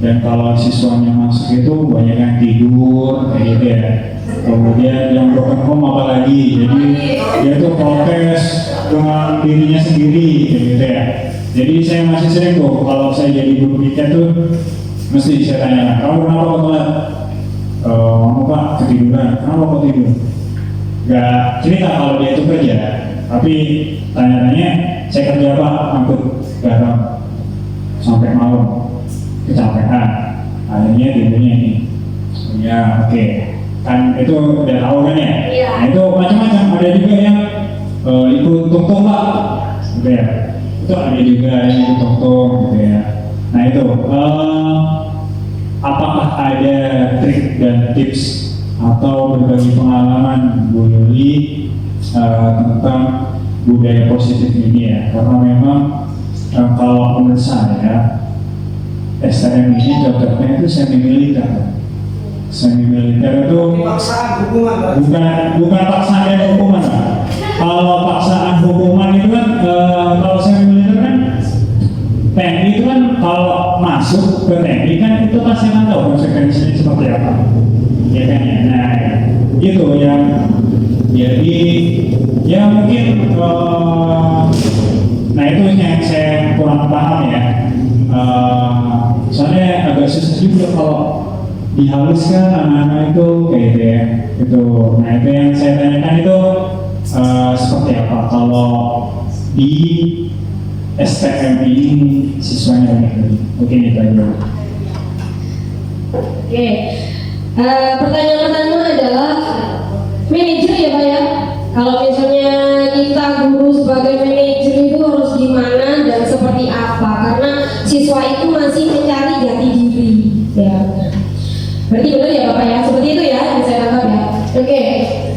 Dan kalau siswanya masuk itu banyak yang tidur kayak gitu ya. Kemudian yang broken home apalagi, jadi dia tuh protes dengan dirinya sendiri kayak gitu ya. Jadi saya masih sering tuh kalau saya jadi guru kita tuh mesti saya tanya, kamu kenapa kok telat? Kamu Pak ketiduran, kenapa kok tidur? Gak cerita kalau dia itu kerja, tapi tanya-tanya, saya kerja apa? Angkut garam sampai malam, kecapean, akhirnya tidurnya ini. Ya oke. Kan itu udah tahu kan ya? Nah, itu macam-macam, ada juga yang ikut tung-tung Pak, gitu ya. Itu ada juga yang ikut tung-tung, gitu ya. Nah itu, apakah ada trik dan tips atau berbagi pengalaman Bu Yuli tentang budaya positif ini ya? Karena memang kalau menurut saya STM ini cocoknya itu semi militer. Semi militer itu paksaan hukuman, bukan paksaan dan hukuman. Kalau paksaan hukuman itu kan kalau semi militer kan TNI itu kan kalau masuk ke TNI kan itu pasti akan tahu konsekuensinya seperti apa, ya kan ya. Nah itu yang jadi ya mungkin nah itu yang saya kurang paham ya. Soalnya agak susah juga kalau dihaluskan anak-anak itu kayak gitu ya. Itu, nah itu yang saya tanyakan itu seperti apa kalau di STM ini siswanya banyak. Mungkin itu aja. Oke. Pertanyaan pertama adalah manajer ya Pak ya. Kalau misalnya kita guru sebagai manajer itu harus gimana dan seperti apa? Karena siswa itu masih mencari jati diri. Ya. Berarti benar ya Bapak ya? Seperti itu ya yang saya tangkap ya. Oke.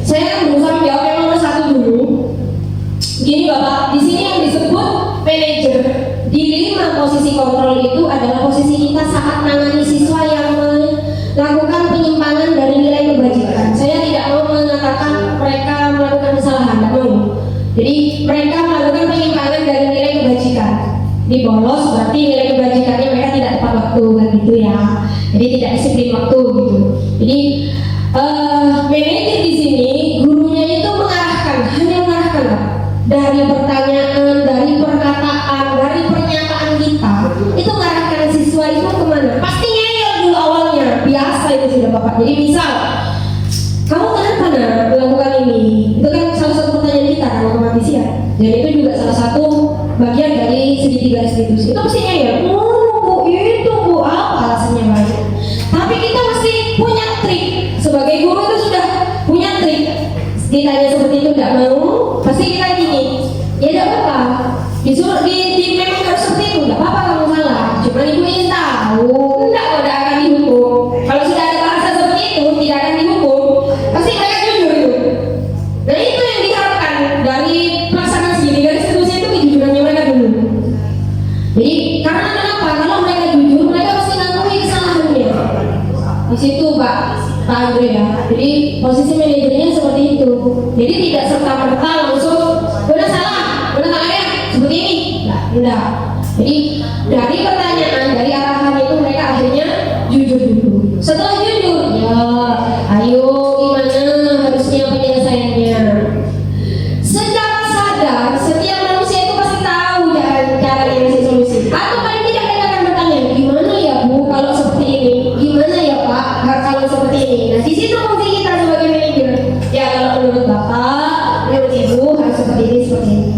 Saya berusaha Jadi tidak disiplin waktu gitu. Jadi manajer di sini gurunya itu mengarahkan, hanya mengarahkan Pak. Dari pertanyaan, dari perkataan, dari pernyataan kita itu mengarahkan siswa itu kemana? Pasti ngeyel dulu awalnya, biasa itu sudah Bapak. Jadi misal kamu kenapa melakukan ini? Itu kan salah satu pertanyaan kita kan otomatis ya. Dan itu juga salah satu bagian dari segitiga restitusi. Itu mestinya ya, bu, itu bu, apa alasannya banyak. Tapi kita mesti punya trik. Sebagai guru itu sudah punya trik. Ditanya seperti itu tidak mau, pasti kita gini. Ya tidak apa-apa. Disuruh memang harus seperti itu, tidak apa-apa kamu salah. Cuma ibu ingin tahu, tidak akan dihukum. Kalau sudah ada bahasa seperti itu, tidak akan dihukum. Pasti mereka jujur itu. Nah itu yang diharapkan dari pelaksanaan segitiga restitusi itu, kejujurannya mereka dulu. Jadi karena kenapa? Kalau mereka jujur, mereka pasti ngakui kesalahannya. Di situ Pak Andre ya. Jadi posisi manajernya seperti itu. Jadi tidak serta merta langsung benar salah ya seperti ini. Tidak. Jadi dari pertanyaan, dari arahan itu mereka akhirnya jujur dulu. Setelah jujur, ya ayo gimana harusnya penyelesaiannya. Secara sadar, setiap manusia itu pasti tahu cara mencari solusi. Atau paling tidak mereka akan bertanya, gimana ya Bu kalau seperti ini? Gimana ya Pak kalau seperti ini? Nah di situ fungsi kita sebagai manajer. Ya kalau menurut Bapak, menurut Ibu harus seperti ini, seperti ini.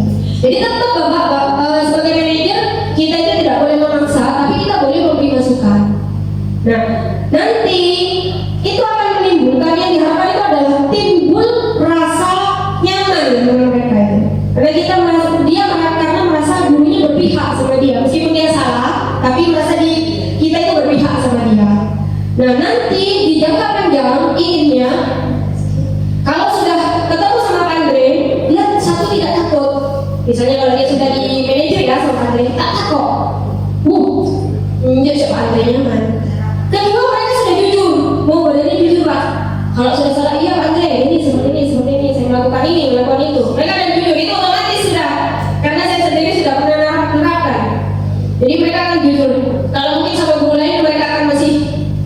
Jadi tetap Bapak sebagai manajer kita itu tidak boleh memaksa, tapi kita boleh memberi masukan. Nah nanti itu akan menimbulkan yang diharapkan itu adalah timbul rasa nyaman dengan mereka itu. Karena dia karena merasa gurunya berpihak sama dia, meskipun dia salah, tapi merasa kita itu berpihak sama dia. Nah nanti di jangka panjang inginnya kalau sudah ketemu sama Pak Andre, dia satu tidak takut. Misalnya kalau dia sudah di manajer ya sama Pak Andre, tak takut. Dia Pak Andre nyaman. Kedua mereka sudah jujur, mau badannya jujur Pak. Kalau sudah salah, iya Pak Andre, ini seperti ini, saya melakukan ini, melakukan itu. Mereka akan jujur, itu otomatis sudah. Karena saya sendiri sudah pernah menerapkan. Jadi mereka akan jujur. Kalau mungkin sama guru lain mereka akan masih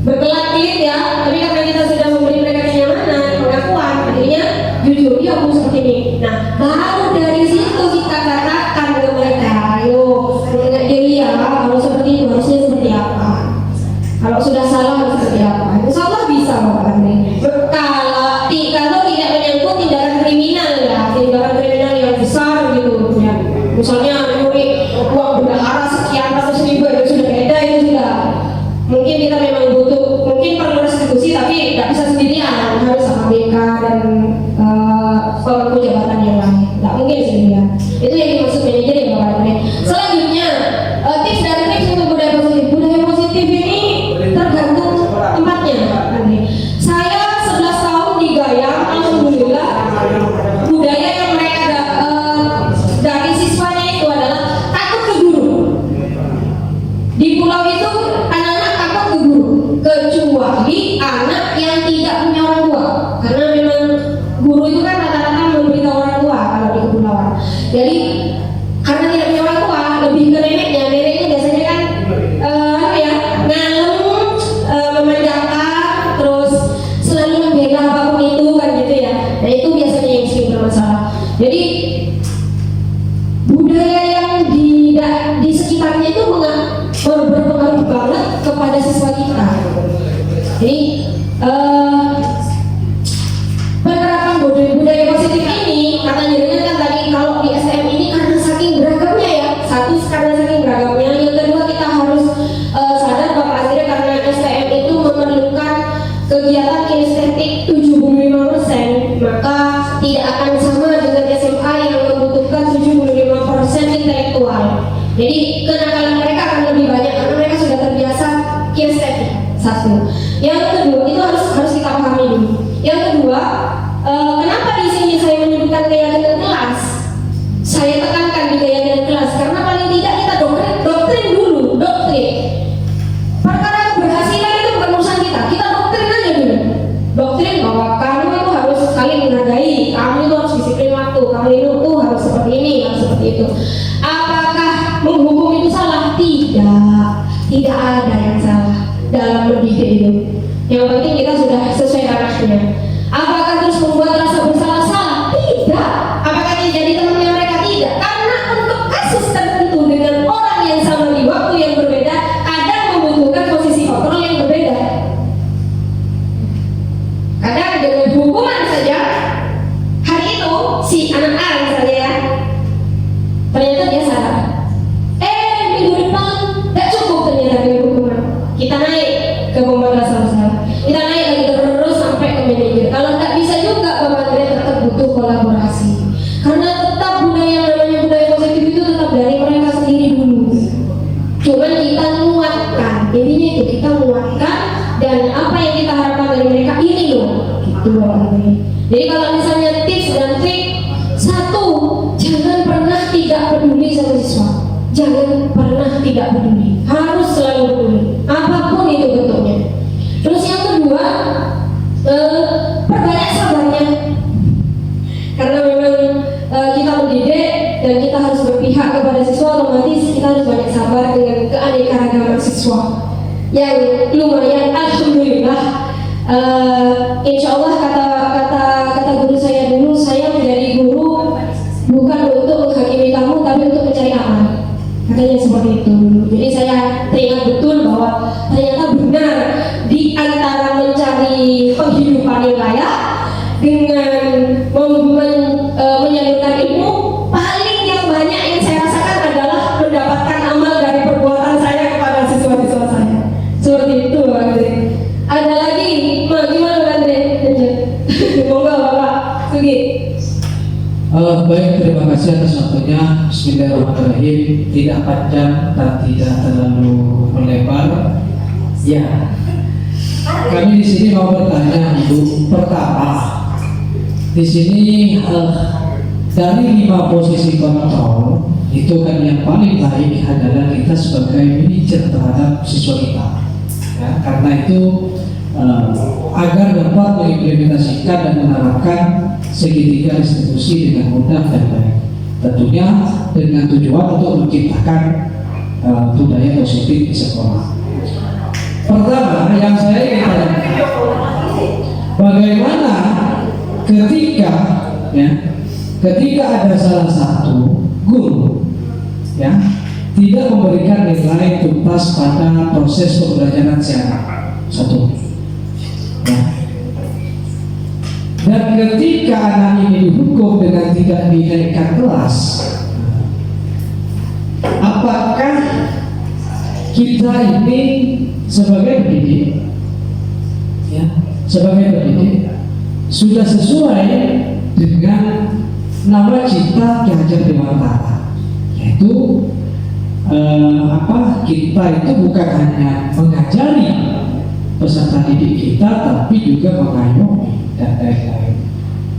berkelit ya. Tapi karena kita sudah memberi mereka kenyamanan, pengakuan, akhirnya jujur, iya Bu seperti ini. Nah, baru dari situ kita katakan ke mereka, ayo mengingat diri ya, kalau seperti itu harusnya seperti apa. Kalau sudah salah harus seperti apa? Insya Allah bisa Bapak Andre. Kalau tidak menyangkut tindakan kriminal ya, tindakan kriminal yang besar gitu ya. Misalnya nyuri uang bendahara sekian ratus ribu itu sudah beda, itu sudah. Mungkin kita memang butuh, mungkin perlu restitusi tapi tidak bisa sendirian, harus sama BK dan pemangku jabatan yang lain. Tidak mungkin sendirian. Itu yang dimaksud manajer ya Bapak Andre. Selanjutnya tips dan trik untuk budaya positif. Budaya positif ini tergantung tempatnya Pak Andre. Saya 11 tahun di Gayam, alhamdulillah budaya yang mereka dari siswanya itu adalah takut ke guru. Di pulau itu anak-anak takut ke guru, kecuali anak yang tidak punya orang tua. Karena memang guru itu kan rata-rata memberitahu orang tua kalau di kepulauan. Jadi karena tidak punya orang tua, lebih ke neneknya. Neneknya biasanya kan ngalem, memanjakan, terus selalu membela apapun itu kan gitu ya. Nah itu biasanya yang sering bermasalah. Jadi budaya yang di sekitarnya itu berpengaruh banget kepada siswa kita. Jadi penerapan budaya positif ini katanya dengan kan tadi kalau di STM ini karena saking beragamnya ya, satu karena saking beragamnya, yang kedua kita harus sadar Bapak Andre karena STM itu memerlukan kegiatan kinestetik 75%, maka tidak akan sama dengan SMA yang membutuhkan 75% intelektual. Jadi kenakalan mereka akan lebih banyak karena mereka sudah terbiasa kinestetik. Satu. Yang kedua itu harus kita pahami dulu. Yang kedua, kenapa di sini saya menyebutkan keyakinan kelas? Saya tekankan di keyakinan kelas karena paling tidak kita doktrin dulu. Perkara keberhasilan itu bukan urusan kita. Kita doktrin aja dulu. Doktrin bahwa kamu itu harus saling menghargai, kamu itu harus disiplin waktu, kamu itu harus seperti ini, harus seperti itu. Apakah menghukum itu salah? Tidak ada yang salah dalam berbicara. mendidik itu. Yang penting kita sudah sesuai ranahnya. Apakah terus membuat rasa bersalah-salah? Tidak. Apakah dia jadi temannya mereka? Tidak. Karena untuk kasus tertentu dengan orang yang sama di waktu yang berbeda, kadang membutuhkan posisi kontrol yang berbeda. Kadang dengan hukuman saja, hari itu si anak A misalnya ya, ternyata dia salah. Minggu depan tidak cukup ternyata dengan hukuman. Kita naik ke pembahasan besar. Kita naik lagi terus sampai ke manajer. Kalau tidak bisa juga, Bapak Andre tetap butuh kolaborasi. Karena tetap budaya yang namanya budaya positif itu tetap dari mereka sendiri dulu. Cuman kita muatkan, intinya itu kita muatkan dan apa yang kita harapkan dari mereka ini loh. Gitu Bapak Andre. Jadi kalau misalnya tips dan trik, satu, jangan pernah tidak peduli sama siswa. Jangan pernah tidak peduli, harus selalu peduli, apapun itu bentuknya. Terus yang kedua, perbanyak sabarnya, karena memang kita mendidik dan kita harus berpihak kepada siswa, otomatis kita harus banyak sabar dengan keanekaragaman siswa yang lumayan, alhamdulillah. Insya Allah kata guru saya dulu, saya menjadi guru bukan untuk menghakimi kamu, tapi untuk mencari amal. Katanya seperti itu. Jadi saya teringat betul bahwa ternyata benar di antara mencari penghidupan yang layak dengan menyalurkan ilmu, paling yang banyak yang saya rasakan adalah mendapatkan amal dari perbuatan saya kepada siswa-siswa saya. Seperti itu, Pak Andre. Ada lagi, gimana Pak Andre? Monggo Bapak Sugi. Baik, terima kasih atas waktunya. Bismillahirrahmanirrahim. Tidak panjang dan tidak terlalu melebar. Ya, kami di sini mau bertanya, Ibu. Pertama, di sini dari 5 posisi kontrol itu kan yang paling baik adalah kita sebagai manajer terhadap siswa kita. Ya, karena itu agar dapat mengimplementasikan dan menerapkan segitiga restitusi dengan mudah dan baik. Tentunya dengan tujuan untuk menciptakan budaya positif di sekolah. Pertama yang saya ingin tanyakan, bagaimana ketika ada salah satu guru tidak memberikan nilai tuntas pada proses pembelajaran secara satu. Dan ketika anak ini dihukum dengan tidak dinaikkan kelas, apakah kita ini sebagai pendidik, sudah sesuai dengan nama cipta Ki Hajar Dewantara, yaitu kita itu bukan hanya mengajari peserta didik kita, tapi juga mengayomi dan lain-lain.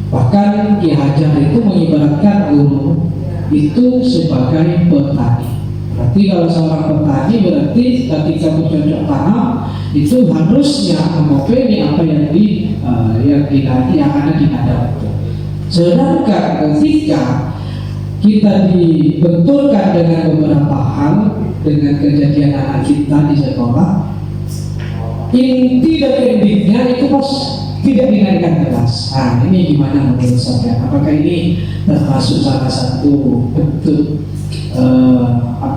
Bahkan Ki Hajar itu mengibaratkan guru itu sebagai petani. Berarti kalau seorang petani berarti ketika bercocok tanam itu harusnya mengopeni apa yang ada di ladang itu. Sedangkan ketika kita dibenturkan dengan beberapa hal dengan kejadian anak kita di sekolah, inti dan endingnya itu tidak dinaikkan kelas. Nah, ini gimana menurut saya? Apakah ini termasuk salah satu bentuk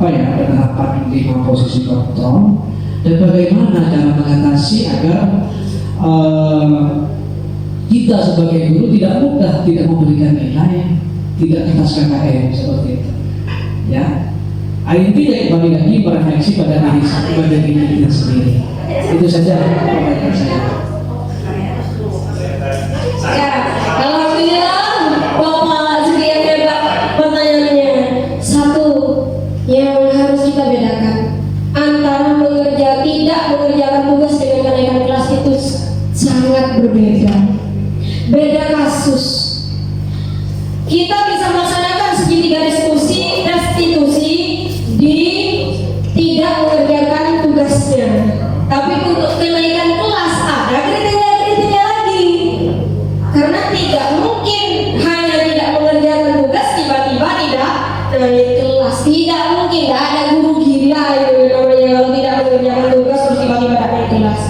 penerapan 5 posisi kontrol, dan bagaimana cara mengatasi agar kita sebagai guru tidak mudah tidak memberikan nilai, tidak atas KKM seperti itu, ya. Intinya kembali lagi merefleksi pada diri kita sendiri. Itu saja pertanyaan saya. Ya, alhamdulillah Bapak Sugi yang hebat pertanyaannya. Satu yang harus kita bedakan antara tidak mengerjakan tugas dengan kenaikan kelas itu sangat berbeda. Beda kasus. Kita bisa melaksanakan segitiga restitusi di tidak mengerjakan tugasnya. Tapi untuk kenaikan kelas ada kriteria lagi. Karena tidak mungkin hanya tidak mengerjakan tugas tiba-tiba tidak naik kelas. Tidak mungkin, tidak ada guru gila itu namanya kalau tidak mengerjakan tugas terus tiba-tiba tidak naik kelas.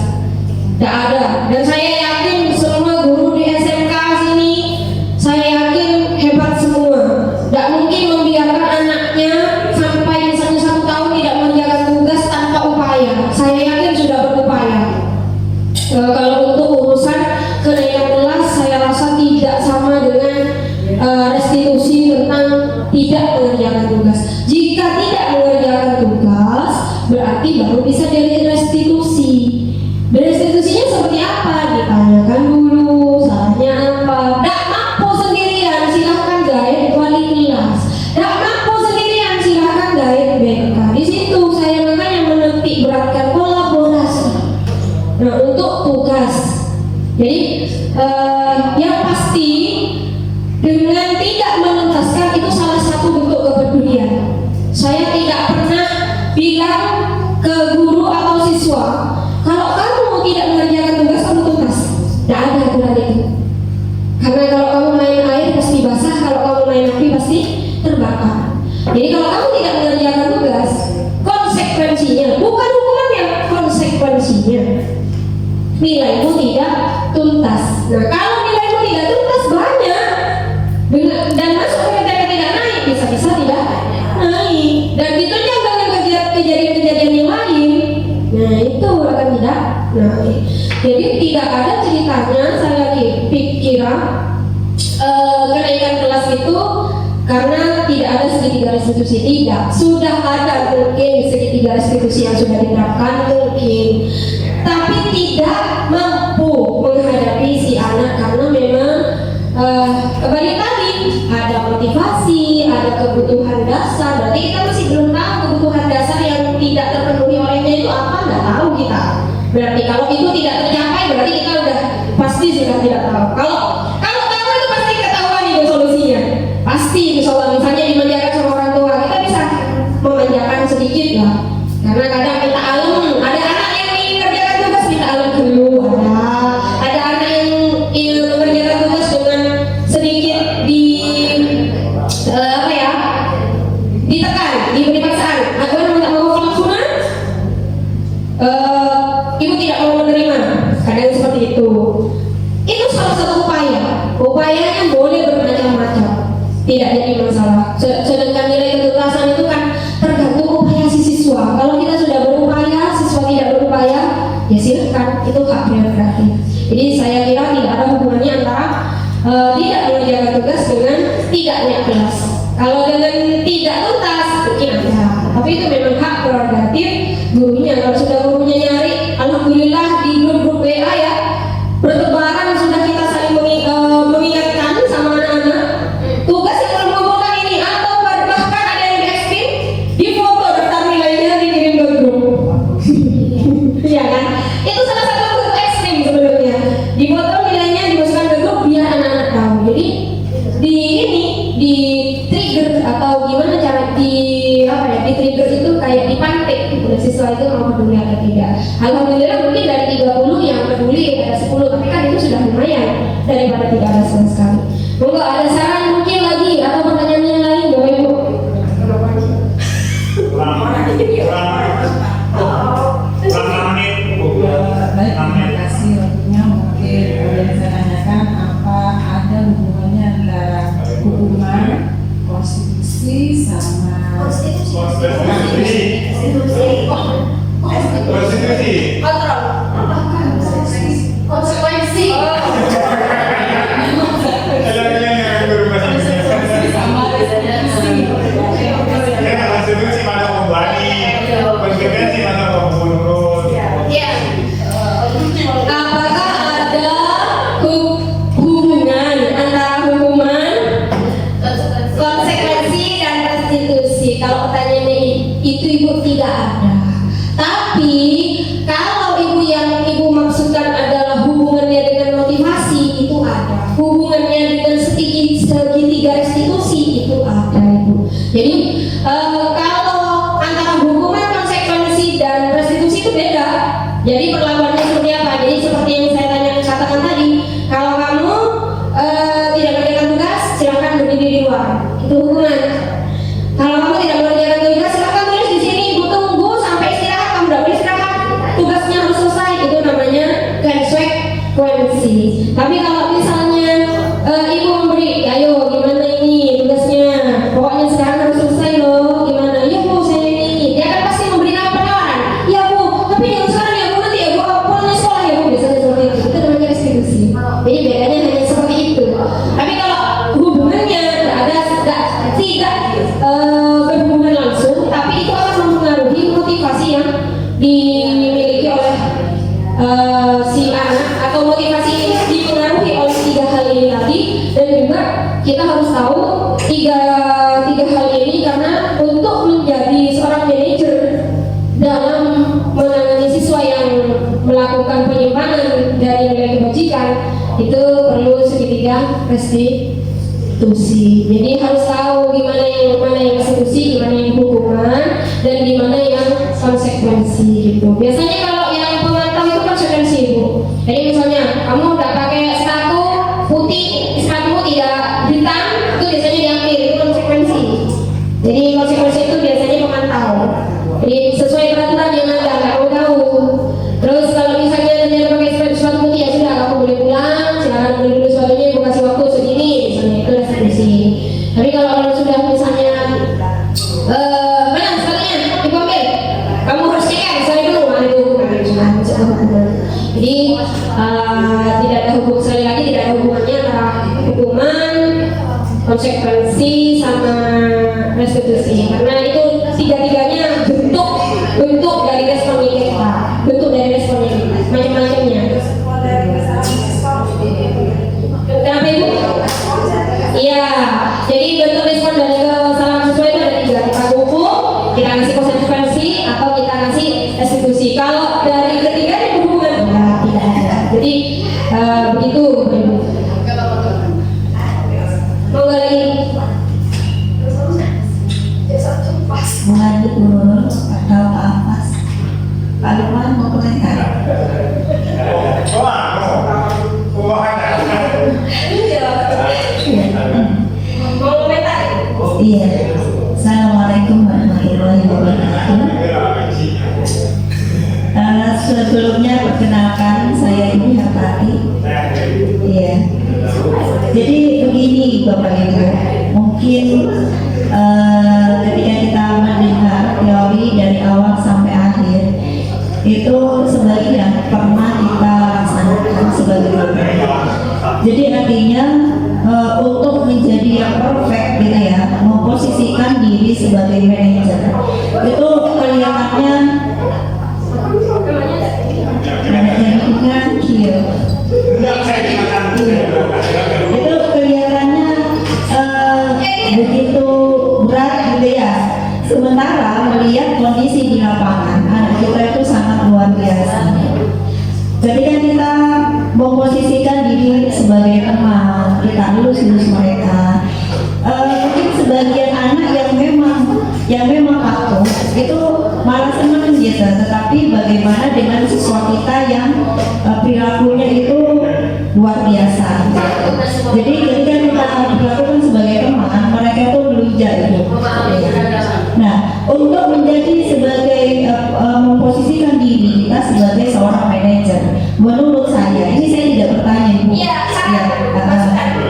rasa tidak sama dengan restitusi tentang tidak mengerjakan tugas. Jika tidak mengerjakan tugas, berarti baru bisa direstitusi. Restitusinya seperti apa? Ditanyakan dulu salahnya apa. Tidak mampu sendirian, silahkan guide wali kelas. Tidak mampu sendirian, silahkan guide BK. Di situ saya makanya menitik beratkan kolaborasi. Nah, untuk tugas. Jadi yang pasti dengan tidak menuntaskan itu salah satu bentuk kepedulian. Saya tidak pernah bilang ke guru atau siswa, kalau kamu tidak mengerjakan tugas kamu tuntas. Tidak ada aturan itu. Karena kalau kamu main air pasti basah, kalau kamu main api pasti terbakar. Jadi kalau kamu tidak mengerjakan tugas, konsekuensinya bukan hukumannya, konsekuensinya nilaimu tidak tuntas. Nah, kalau nilaimu tidak tuntas banyak dan masuk ke PTN tidak naik, bisa-bisa tidak naik. Dan ditunjang dengan kejadian-kejadian yang lain. Nah, itu akan tidak naik. Jadi tidak ada ceritanya saya kira kenaikan kelas itu karena tidak ada segitiga restitusi. Tidak, sudah ada mungkin segitiga restitusi yang sudah diterapkan mungkin, tapi tidak mampu menghadapi si anak karena memang kembali tadi ada motivasi, ada kebutuhan dasar. Berarti kita masih belum tahu kebutuhan dasar yang tidak terpenuhi olehnya itu apa, nggak tahu kita. Berarti kalau itu tidak tercapai, berarti kita udah pasti sudah tidak tahu. Kalau tahu itu pasti ketahuan itu solusinya. Pasti misalnya dimanjakan sama orang tua, kita bisa memanjakan sedikit lah. Karena kadang minta alum, ada anak yang ingin kerjakan tugas minta alum dulu, ada anak yang ingin mengerjakan tugas dengan sedikit ditekan, diberi paksaan. Aku minta mau langsung, ibu tidak mau menerima. Kadang seperti itu. Itu salah satu upaya. Upayanya boleh bermacam-macam, tidak jadi masalah. Sedangkan nilai ketuntasan itu kan tergantung upaya si siswa. Kalau kita sudah berupaya, siswa tidak berupaya, ya silakan, itu hak prerogatif. Jadi saya kira tidak ada hubungannya antara tidak mengerjakan tugas dengan tidak naik kelas. Kalau dengan tidak tuntas mungkin ada, tapi itu memang hak prerogatif gurunya. Kalau sudah gurunya nyari, alhamdulillah di grup-grup WA ya bertebaran sudah kita saling mengingatkan sama anak-anak tugas yang belum mengumpulkan ini, atau bahkan ada yang di-expin, di foto daftar nilainya dikirim ke grup. Iya kan? Itu salah satu bentuk ekstrim sebenarnya. Di foto nilainya dimasukkan ke grup biar anak-anak tahu. Jadi di trigger atau gimana cara di trigger itu kayak dipantik siswa itu mau peduli atau tidak. Alhamdulillah mungkin dari 30 yang peduli ada 10, tapi kan itu sudah lumayan daripada tidak ada sama sekali. Monggo ada saran mungkin lagi atau pertanyaan yang lain Bapak Ibu? Baik, terima kasih waktunya. Mungkin boleh saya tanyakan apa ada hubungannya antara hukuman konstitusi sama Konsekuensi. Apakah ada hubungan antara hukuman, konsekuensi dan restitusi? Kalau pertanyaannya itu Ibu tidak ada. Tapi kalau ibu maksudkan adalah hubungannya dengan motivasi, itu ada. Hubungannya dengan segitiga restitusi, itu ada Ibu. Jadi kalau antara hukuman, konsekuensi dan restitusi itu beda. Jadi perlakuannya seperti apa? Jadi seperti yang saya katakan tadi, kalau kamu tidak mengerjakan tugas, silakan berdiri di luar. Itu hukuman. Kalau kamu tidak mengerjakan tugas, silakan tulis di sini. Ibu tunggu sampai istirahat. Kamu tidak boleh istirahat. Tugasnya harus selesai. Itu namanya konsekuensi. Tapi kalau misalnya ibu memberi, ayo gimana ini tugasnya? Pokoknya sekarang harus selesai loh. Gimana? Ya Bu, saya ini. Dia kan pasti memberi penawaran. Ya Bu, tapi yang sekarang ya Bu, nanti ya Bu, pulangnya sekolah ya Bu. Biasanya seperti itu. Itu namanya restitusi. Jadi bedanya hanya seperti itu. Tapi kalau hubungannya tidak berhubungan langsung, tapi itu akan mempengaruhi motivasi yang dimiliki oleh si anak, atau motivasi ini dipengaruhi oleh 3 hal ini tadi. Dan juga kita harus tahu tiga hal ini, karena untuk menjadi seorang manajer dalam menangani siswa yang melakukan penyimpangan dari nilai kebajikan itu perlu segitiga restitusi. Jadi harus tahu mana yang restitusi, gimana yang hukuman, dan gimana yang konsekuensi gitu. Biasanya kalau yang pemantau itu konsekuensi, Bu. Jadi misalnya kamu nggak pakai sepatu putih, sepatumu tidak hitam, itu biasanya diambil, itu konsekuensi. Jadi konsekuensi itu biasanya pemantau. Jadi sesuai peraturan yang ada, nggak mau tahu. Terus kalau misalnya ternyata pakai sepatu putih, ya sudah, kamu boleh pulang, silakan beli dulu sepatunya, ibu kasih waktu segini, misalnya itu restitusi. Tapi kalau sudah misalnya mana sepatunya diambil, kamu harus cek misalnya dulu, ada hukuman. Jadi tidak ada hubungan, sekali lagi tidak ada hubungannya antara hukuman, konsekuensi sama restitusi, karena itu tiga-tiganya bentuk dari responnya kita, macam-macamnya. Kenapa Ibu? Iya, jadi bentuk respon dari kesalahan siswa itu ada 3. Kita hukum, kita kasih konsekuensi, atau kita kasih restitusi. Kalau dari ketiga ini berhubungan, ya tidak ada. Jadi begitu Ibu. Mau lagi? Mengaduk menurut atau apa? Pak Lukman mau komentar? Mau komentar? Iya. Assalamualaikum warahmatullahi wabarakatuh. Sebelumnya perkenalkan, saya Ibu Hatati. Iya. Jadi begini Bapak Ibu, mungkin ketika kita mendengar teori dari awal sampai akhir, itu sebagian pernah kita laksanakan sebagai guru. Jadi artinya untuk menjadi yang perfect gitu ya, memposisikan diri sebagai manajer, itu kelihatannya itu kelihatannya begitu berat gitu ya. Sementara melihat kondisi di lapangan, anak kita itu sangat luar biasa. Ketika kita memposisikan diri sebagai teman, kita lulus mereka, mungkin sebagian anak yang memang patuh itu malah senang gitu. Tetapi bagaimana dengan siswa kita yang perilakunya itu luar biasa. Jadi ketika kita berlakukan sebagai teman, mereka itu meluja itu. Nah, untuk menjadi sebagai memposisikan diri kita sebagai seorang manajer, menurut saya, ini saya tidak bertanya Ibu.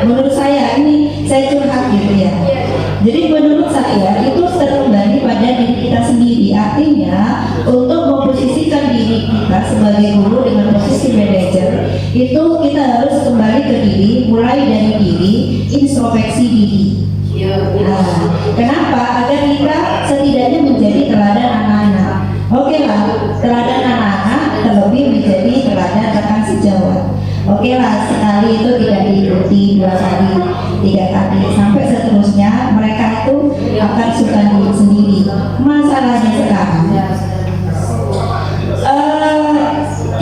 Menurut saya ini saya curhat gitu ya. Jadi menurut saya itu kembali pada diri kita sendiri. Artinya untuk memposisikan diri kita sebagai guru dengan posisi manajer, itu kita harus kembali ke diri, mulai dari diri, introspeksi diri. Nah, kenapa? Agar kita setidaknya menjadi teladan anak-anak. Oke lah, teladan anak-anak terlebih menjadi teladan rekan sejawat. Oke lah, sekali itu tidak diikuti, 2 kali, 3 kali, sampai seterusnya mereka itu akan suka diri sendiri. Masalahnya sekarang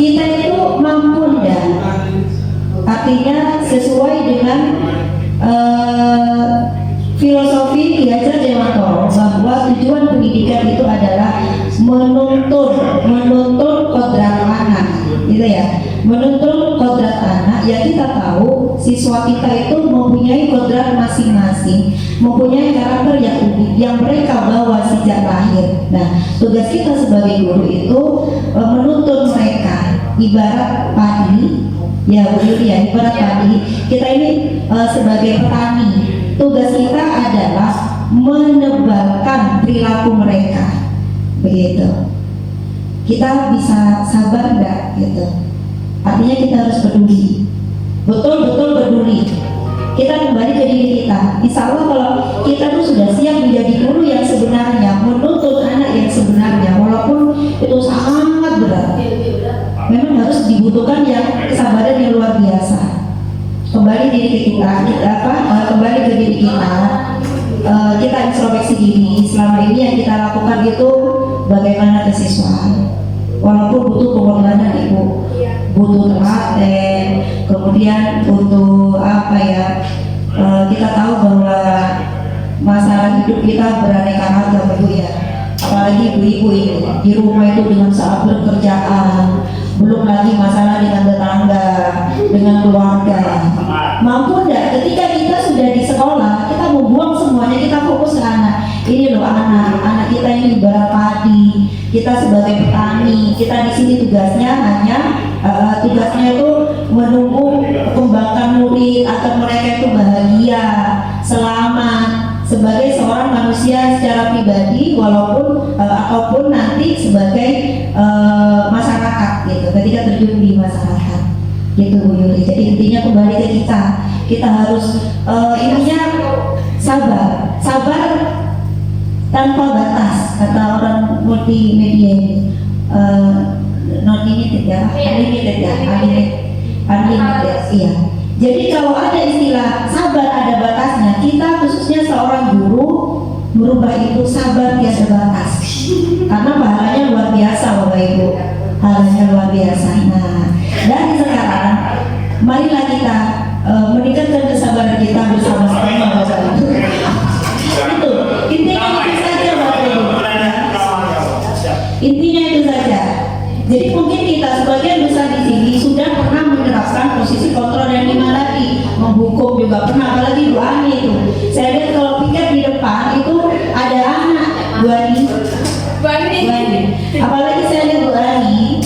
kita itu mampu dan artinya sesuai dengan filosofi Ki Hajar Dewantoro bahwa tujuan pendidikan itu adalah menuntun kodrat anak, gitu ya, menuntun kodrat anak. Ya kita tahu siswa kita itu mempunyai kodrat masing-masing, mempunyai karakter yang unik yang mereka bawa sejak lahir. Nah, tugas kita sebagai guru itu menuntun mereka, ibarat padi, ya Bu Yuri ya, ibarat padi. Kita ini sebagai petani, tugas kita adalah menebalkan perilaku mereka, begitu. Kita bisa sabar enggak gitu? Artinya kita harus peduli, betul-betul peduli. kita kembali ke diri kita. Insya Allah kalau kita tuh sudah siap menjadi guru yang sebenarnya, menuntut anak yang sebenarnya, walaupun itu sangat berat, memang harus dibutuhkan yang kesabaran yang luar biasa. Kembali diri kita, kembali ke diri kita, kita introspeksi diri. Selama ini yang kita lakukan itu bagaimana kesiswaan, walaupun butuh pengorbanan ibu, butuh telaten, kemudian butuh kita tahu bahwa masalah hidup kita beraneka ragam ibu ya, apalagi ibu-ibu ini di rumah itu dengan saat pekerjaan, belum lagi masalah dengan tetangga, dengan keluarga. Mampu enggak ketika kita sudah di sekolah, kita membuang semuanya, kita fokus ke anak. Ini loh anak kita ini ibarat padi, kita sebagai petani, kita di sini tugasnya hanya itu menunggu kembangkan murid agar mereka itu bahagia, selamat sebagai seorang manusia secara pribadi, walaupun ataupun nanti sebagai masyarakat gitu, ketika terjun di masyarakat gitu Bu Yuli. Jadi intinya kembali ke kita harus intinya sabar tanpa batas, kata orang multimedia ini, not limited ya, unlimited, iya. Jadi kalau ada istilah sabar ada batasnya, kita khususnya seorang guru merubah itu sabar tiada batas, karena pahalanya luar biasa Bapak Ibu, pahalanya luar biasa. Nah, dari sekarang marilah kita meningkatkan kesabaran kita bersama-sama Bapak Ibu. Itu intinya itu saja Bapak Ibu. Intinya itu saja. Jadi mungkin kita sebagian besar di sini sudah pernah menerapkan posisi kontrol yang lima tadi, menghukum juga pernah, apalagi Bu Ani itu. Saya lihat kalau piket di depan itu ada anak Bu Ani. Apalagi saya lihat Bu Ani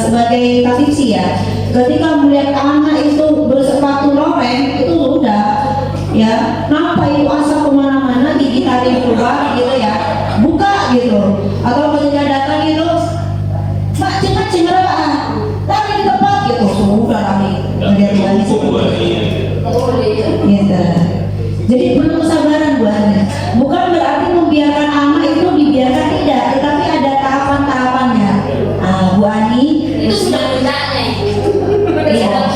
sebagai kasipsi ya, ketika melihat anak itu bersepatu loreng itu sudah ya, nampak itu asap kemana-mana, gigi tarik keluar gitu ya, buka gitu. Atau ketika datang itu Pak, cengar Pak, tarik di tempat gitu, sudah lari melihat lagi gitu. Jadi perlu kesabaran Bu Ani. Bukan berarti membiarkan anak itu dibiarkan, tidak, tetapi ada tahapan-tahapannya. Bu Ani Itu sudah bedanya itu. Sudah bedanya.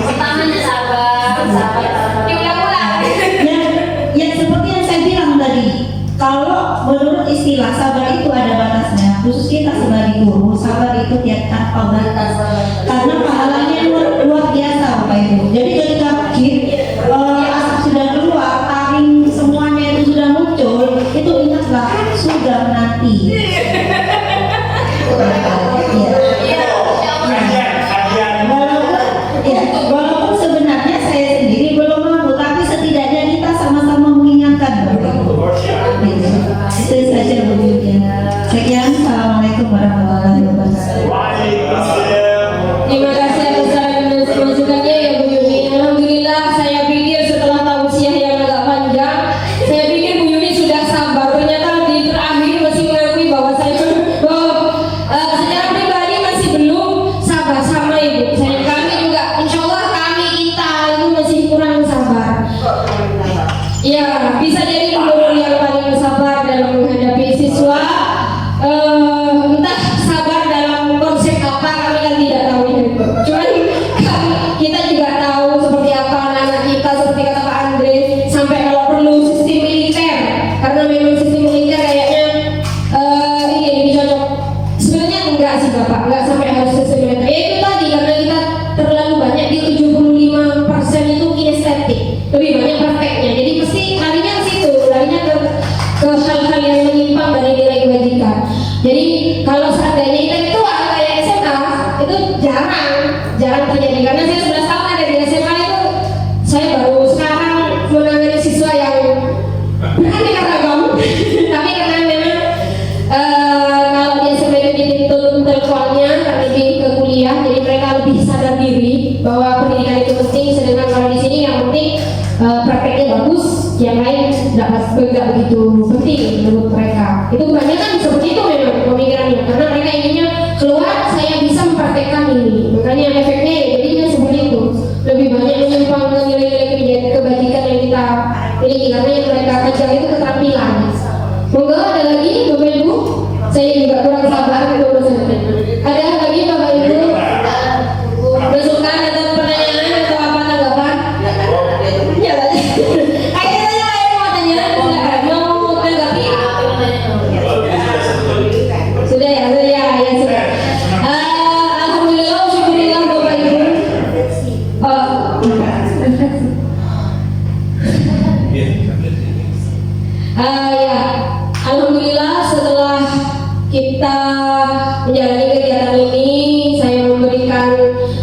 Pertamanya sabar. Diulang-ulang. Yang seperti yang saya bilang tadi, kalau menurut istilah sabar itu ada batasnya, khusus kita sebagai guru, sabar itu tiada tanpa batas, karena pahalanya luar biasa Bapak Ibu. Jadi ketika asap sudah keluar, taring semuanya itu sudah muncul, itu ingatlah sudah menanti. Walaupun sebenarnya saya sendiri belum mampu, tapi setidaknya kita sama-sama mengingatkan Bapak Ibu. Itu saja Bu Yuli. Sekian, assalamualaikum warahmatullahi wabarakatuh. Terima kasih atas saran dan masukannya ya Bu Yuni. Alhamdulillah, saya pikir setelah tausiah yang agak panjang, saya pikir Bu Yuni sudah sabar. Ternyata di terakhir masih mengakui bahwa secara pribadi masih belum sabar sama Ibu. Kami juga, insya Allah kita itu masih kurang sabar. Ya, bisa jadi guru yang paling sabar dalam menghadapi siswa. Entah sabar dalam konsep apa, kami kan tidak tahu itu. Cuman kita juga tahu seperti apa anak-anak kita, seperti kata Pak Andre, sampai kalau perlu sistem militer, karena memang sistem militer kayaknya ini lebih cocok. Sebenarnya enggak sih Bapak, enggak sampai harus sistem militer. Ya itu tadi, karena kita terlalu banyak di 75% itu kinestetik, lebih banyak prakteknya. Jadi pasti larinya ke situ, larinya ke hal-hal yang menyimpang dari nilai kebajikan. Jadi kalau seandainya intelektual kayak SMA itu jarang terjadi, karena saya 11 tahun ada di SMA itu, saya baru sekarang menangani siswa yang beraneka ragam. Tapi karena memang kalau di SMA itu dituntut intelektualnya, karena di ke kuliah, jadi mereka lebih sadar diri bahwa pendidikan itu penting. Sedangkan kalau di sini yang penting prakteknya bagus, yang lain tidak begitu penting menurut mereka. Itu kebanyakan seperti itu memang pemikirannya, karena mereka inginnya keluar saya bisa mempraktekkan ini, makanya efeknya jadinya seperti itu, lebih Ya, alhamdulillah setelah kita menjalani kegiatan ini, saya memberikan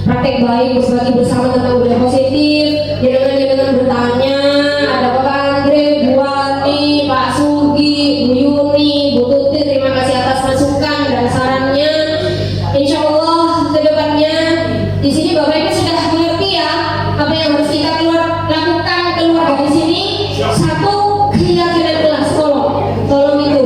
praktek baik berbagi bersama tentang budaya positif. Dengan bertanya, ada Bapak Andre, Bu Wati, Pak Sugi, Bu Yuni, Bu Tuti, terima kasih atas masukan dan sarannya. Insya Allah kedepannya di sini Bapak Ibu sudah mengerti ya apa yang harus kita lakukan keluar dari sini. Satu, keyakinan kelas, tolong itu.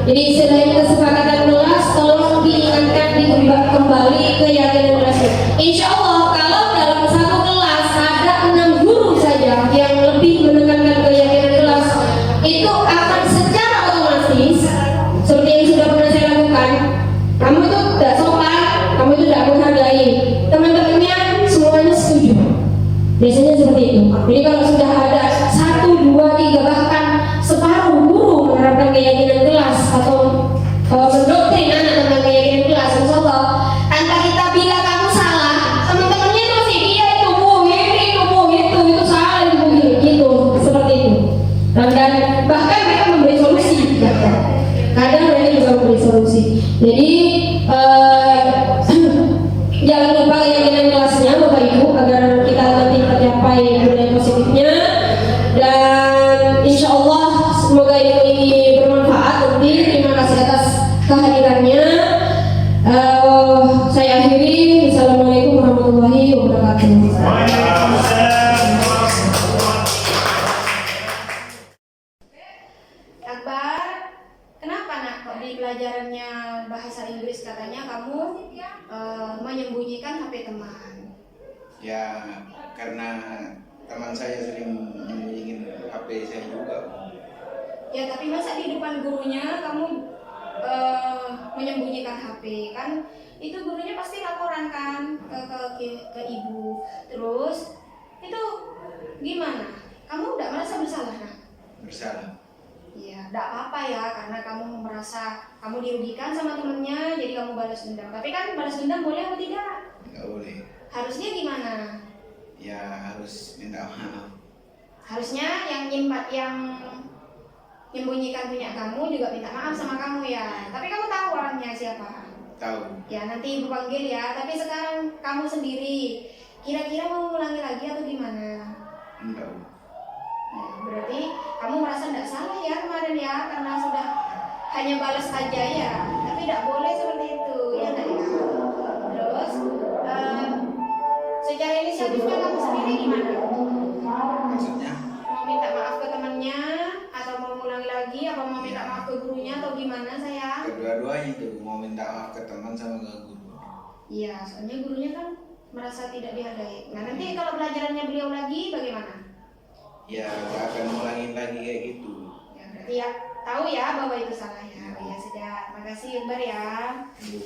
Jadi selain kesepakatan kelas, tolong diingatkan kembali keyakinan kelas. Insya Allah kalau dalam satu kelas ada 6 guru saja yang lebih menekankan keyakinan kelas, itu akan secara otomatis seperti yang sudah pernah saya lakukan. Kamu itu tidak sopan, kamu itu tidak menghargai. Teman-temannya semuanya setuju. Biasanya seperti itu. Jadi kalau sudah ada 1, 2, 3 bahkan separuh guru menerapkan keyakinan kelas atau mendoktrin anak tentang keyakinan kelas, insya Allah tanpa kita bilang kamu salah, teman-temannya itu masih dia itu bu itu salah itu bu gitu, seperti itu. Dan bahkan mereka memberi solusi. Kadang mereka juga memberi solusi. Jadi jangan lupa keyakinan kelasnya Bapak Ibu agar kita nanti tercapai budaya positifnya. Dan insya Allah semoga ini bermanfaat nanti. Terima kasih atas kehadirannya. Saya akhiri. Assalamualaikum warahmatullahi wabarakatuh. Akbar, kenapa nak kok di pelajarannya bahasa Inggris katanya kamu menyembunyikan HP teman? Ya, karena teman saya sering menyembunyikan HP saya juga. Ya tapi masa di depan gurunya kamu menyembunyikan HP? Kan itu gurunya pasti laporan kan ke ibu. Terus itu gimana? Kamu udah merasa bersalah nak? Bersalah. Iya, tidak apa-apa ya, karena kamu merasa kamu dirugikan sama temennya, jadi kamu balas dendam. Tapi kan balas dendam boleh atau tidak? Nggak boleh. Harusnya gimana? Ya harus minta maaf. Harusnya yang menyembunyikan punya kamu juga minta maaf sama kamu ya. Tapi kamu tahu orangnya siapa? Tahu. Ya nanti ibu panggil ya. Tapi sekarang kamu sendiri, kira-kira mau ulangi lagi atau gimana? Enggak. Ya, berarti kamu merasa tidak salah ya kemarin ya, karena sudah hanya balas saja ya. Tapi tidak boleh seperti itu, ya enggak ya? Terus secara inisiatifnya kamu sendiri gimana? Maksudnya? Mau minta maaf ke temannya atau mau ulangi lagi, apa mau minta maaf ke gurunya atau gimana sayang? Kedua-duanya itu mau minta maaf ke teman sama ke guru. Iya, soalnya gurunya kan merasa tidak dihargai. Nah nanti kalau pelajarannya beliau lagi bagaimana? Ya nggak akan ngulangin lagi kayak gitu. Ya berarti ya tahu ya bahwa itu salah ya. Ya sudah, makasih Akbar ya. Bu.